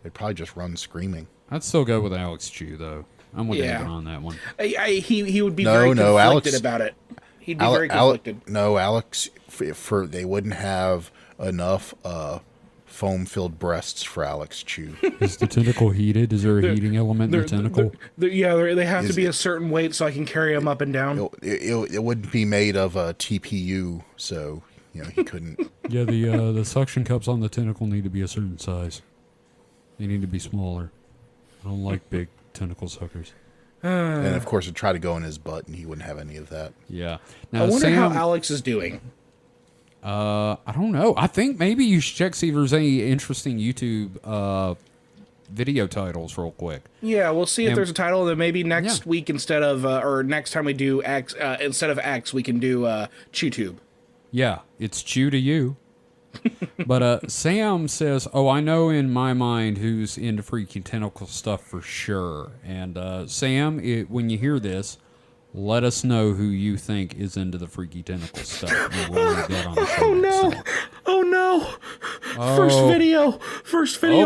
they'd probably just run screaming. I'd still go with Alex Chu though. I'm with Yeah. David on that one. He would be No, very no, conflicted Alex- about it. He'd be very conflicted. Alex, for they wouldn't have enough foam-filled breasts for Alex Chu. Is the tentacle heated? Is there a heating element in the tentacle? They have to be it- a certain weight so I can carry him up and down. It wouldn't be made of a TPU, so he couldn't. Yeah, the suction cups on the tentacle need to be a certain size. They need to be smaller. I don't like big tentacle suckers. And of course, it tried to go in his butt, and he wouldn't have any of that. Yeah. I Now, wonder Sam, how Alex is doing. I don't know. I think maybe you should check see if there's any interesting YouTube video titles real quick. Yeah, we'll see if And- there's a title. Then maybe next Yeah. week instead of, or next time we do X, instead of X, we can do ChewTube. Yeah, it's chew to you. But Sam says, "Oh, I know in my mind who's into freaky tentacle stuff for sure." And Sam, when you hear this, let us know who you think is into the freaky tentacle stuff. And we'll read that on the show next time. Oh no! First video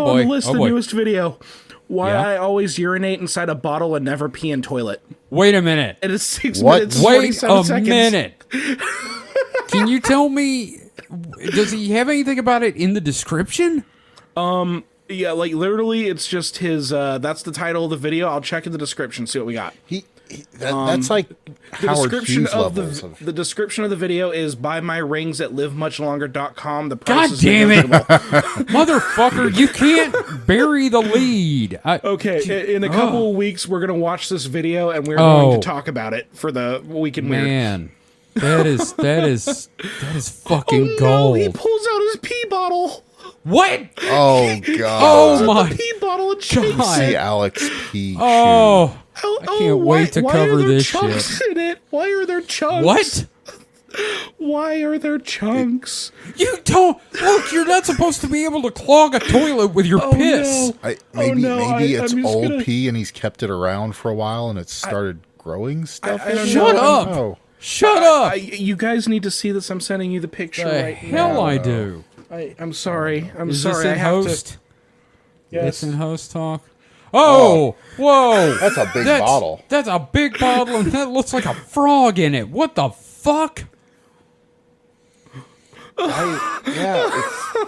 Oh, on the boy. list, Oh, the boy. newest video. Why Yeah? I always urinate inside a bottle and never pee in toilet. Wait a minute. It is 6 What? minutes and Wait 47 a seconds. minute. Can you tell me? Does he have anything about it in the description? Yeah, like literally, it's just his. That's the title of the video. I'll check in the description, see what we got. That's like The Howard description Hughes of levels. the description of the video is buy my rings at livemuchlonger.com. The price God is damn it. negotiable. Motherfucker, you can't bury the lead. Okay, in a couple of weeks, we're gonna watch this video and we're going to talk about it for the weekend weird. Man, that is fucking Oh no, gold. he pulls out his pee bottle. What? Oh God! Oh my! The pee bottle and shakes God. See it. Alex P. Oh, Oh, I can't wait to why cover are there this chunks shit. in it? Why are there chunks? What? Why are there chunks? You don't look. You're not supposed to be able to clog a toilet with your piss. No. Maybe no, it's I'm just old gonna- pee and he's kept it around for a while and it's started growing stuff. I don't Shut know. up! Oh, Shut up! You guys need to see this. I'm sending you the picture the right hell now. I do. I'm sorry. I'm Is sorry. this in I have host? to. It's Yes. in host talk. Oh, whoa! that's a big bottle. That's a big bottle, and that looks like a frog in it. What the fuck?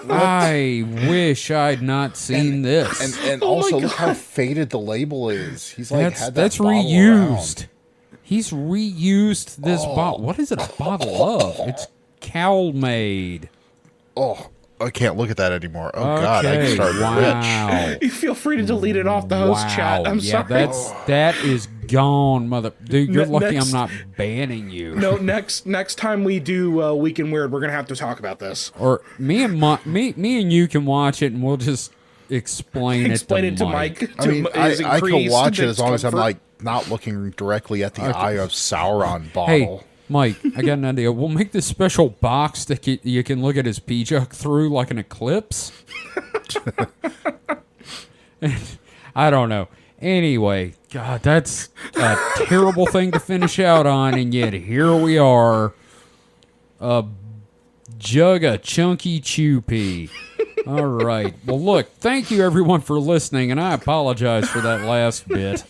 I wish I'd not seen this. And also look how faded the label is. He's like had that that's bottle reused. around. He's reused this bottle. What is it a bottle of? It's Cowl made. Oh, I can't look at that anymore. Oh God, I can start wow. You feel free to delete it off the host chat. I'm yeah, sorry. that is gone, mother. Dude, you're lucky Next- I'm not banning you. No, next time we do Weekend Weird, we're gonna have to talk about this. Or me and you can watch it, and we'll just explain Explain it to Mike. I mean, his I can increased watch it as long as I'm discomfort. like not looking directly at the Eye of Sauron Hey, bottle. Mike, I got an idea. We'll make this special box that you can look at his pee jug through like an eclipse. I don't know. Anyway, God, that's a terrible thing to finish out on, and yet here we are. A jug of chunky chew pee. All right. Well, look, thank you everyone for listening, and I apologize for that last bit.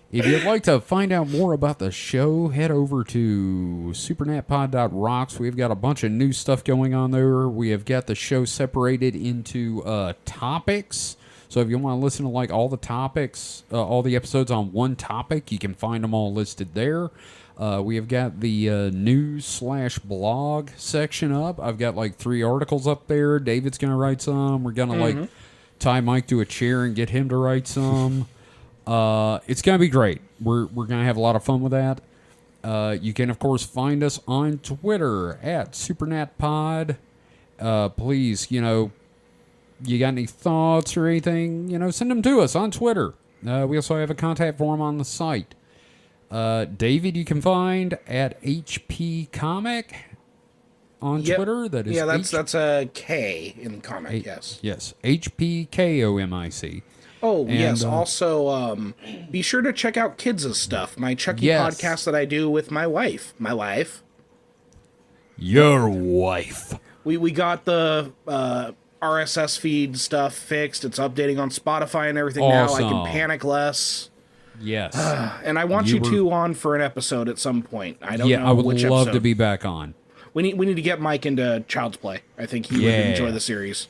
If you'd like to find out more about the show, head over to supernatpod.rocks. We've got a bunch of new stuff going on there. We have got the show separated into topics. So if you want to listen to like all the topics, all the episodes on one topic, you can find them all listed there. We have got the news/blog section up. I've got like 3 articles up there. David's going to write some. We're going to like tie Mike to a chair and get him to write some. It's going to be great. We're going to have a lot of fun with that. You can, of course, find us on Twitter at SuperNatPod. Please, you got any thoughts or anything, send them to us on Twitter. We also have a contact form on the site. David, you can find at HP Comic on Yep. Twitter. That is that's a K in comic. Yes. Yes, HPKOMIC. Oh, yes. And, Also, be sure to check out Kids' stuff, my Chucky Yes. podcast that I do with my wife. My wife. Your wife. We got the RSS feed stuff fixed. It's updating on Spotify and everything now. I can Awesome. panic less. Yes. And I want You you, were- two on for an episode at some point. I don't know I would which love episode. to be back on. We need to get Mike into Child's Play. I think he would Yeah. enjoy the series.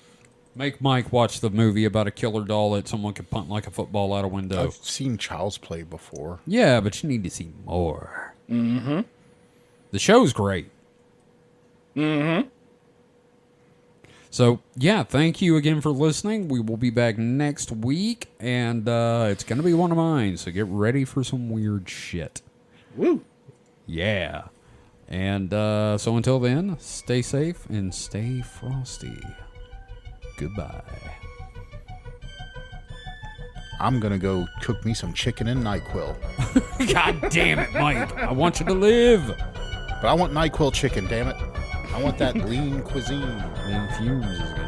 Make Mike watch the movie about a killer doll that someone could punt like a football out a window. I've seen Child's Play before. Yeah, but you need to see more. Mm-hmm. The show's great. Mm-hmm. So, yeah, thank you again for listening. We will be back next week, and it's going to be one of mine, so get ready for some weird shit. Woo! Yeah. And so until then, stay safe and stay frosty. Goodbye. I'm going to go cook me some chicken and NyQuil. God damn it, Mike. I want you to live. But I want NyQuil chicken, damn it. I want that lean cuisine. Them fumes is going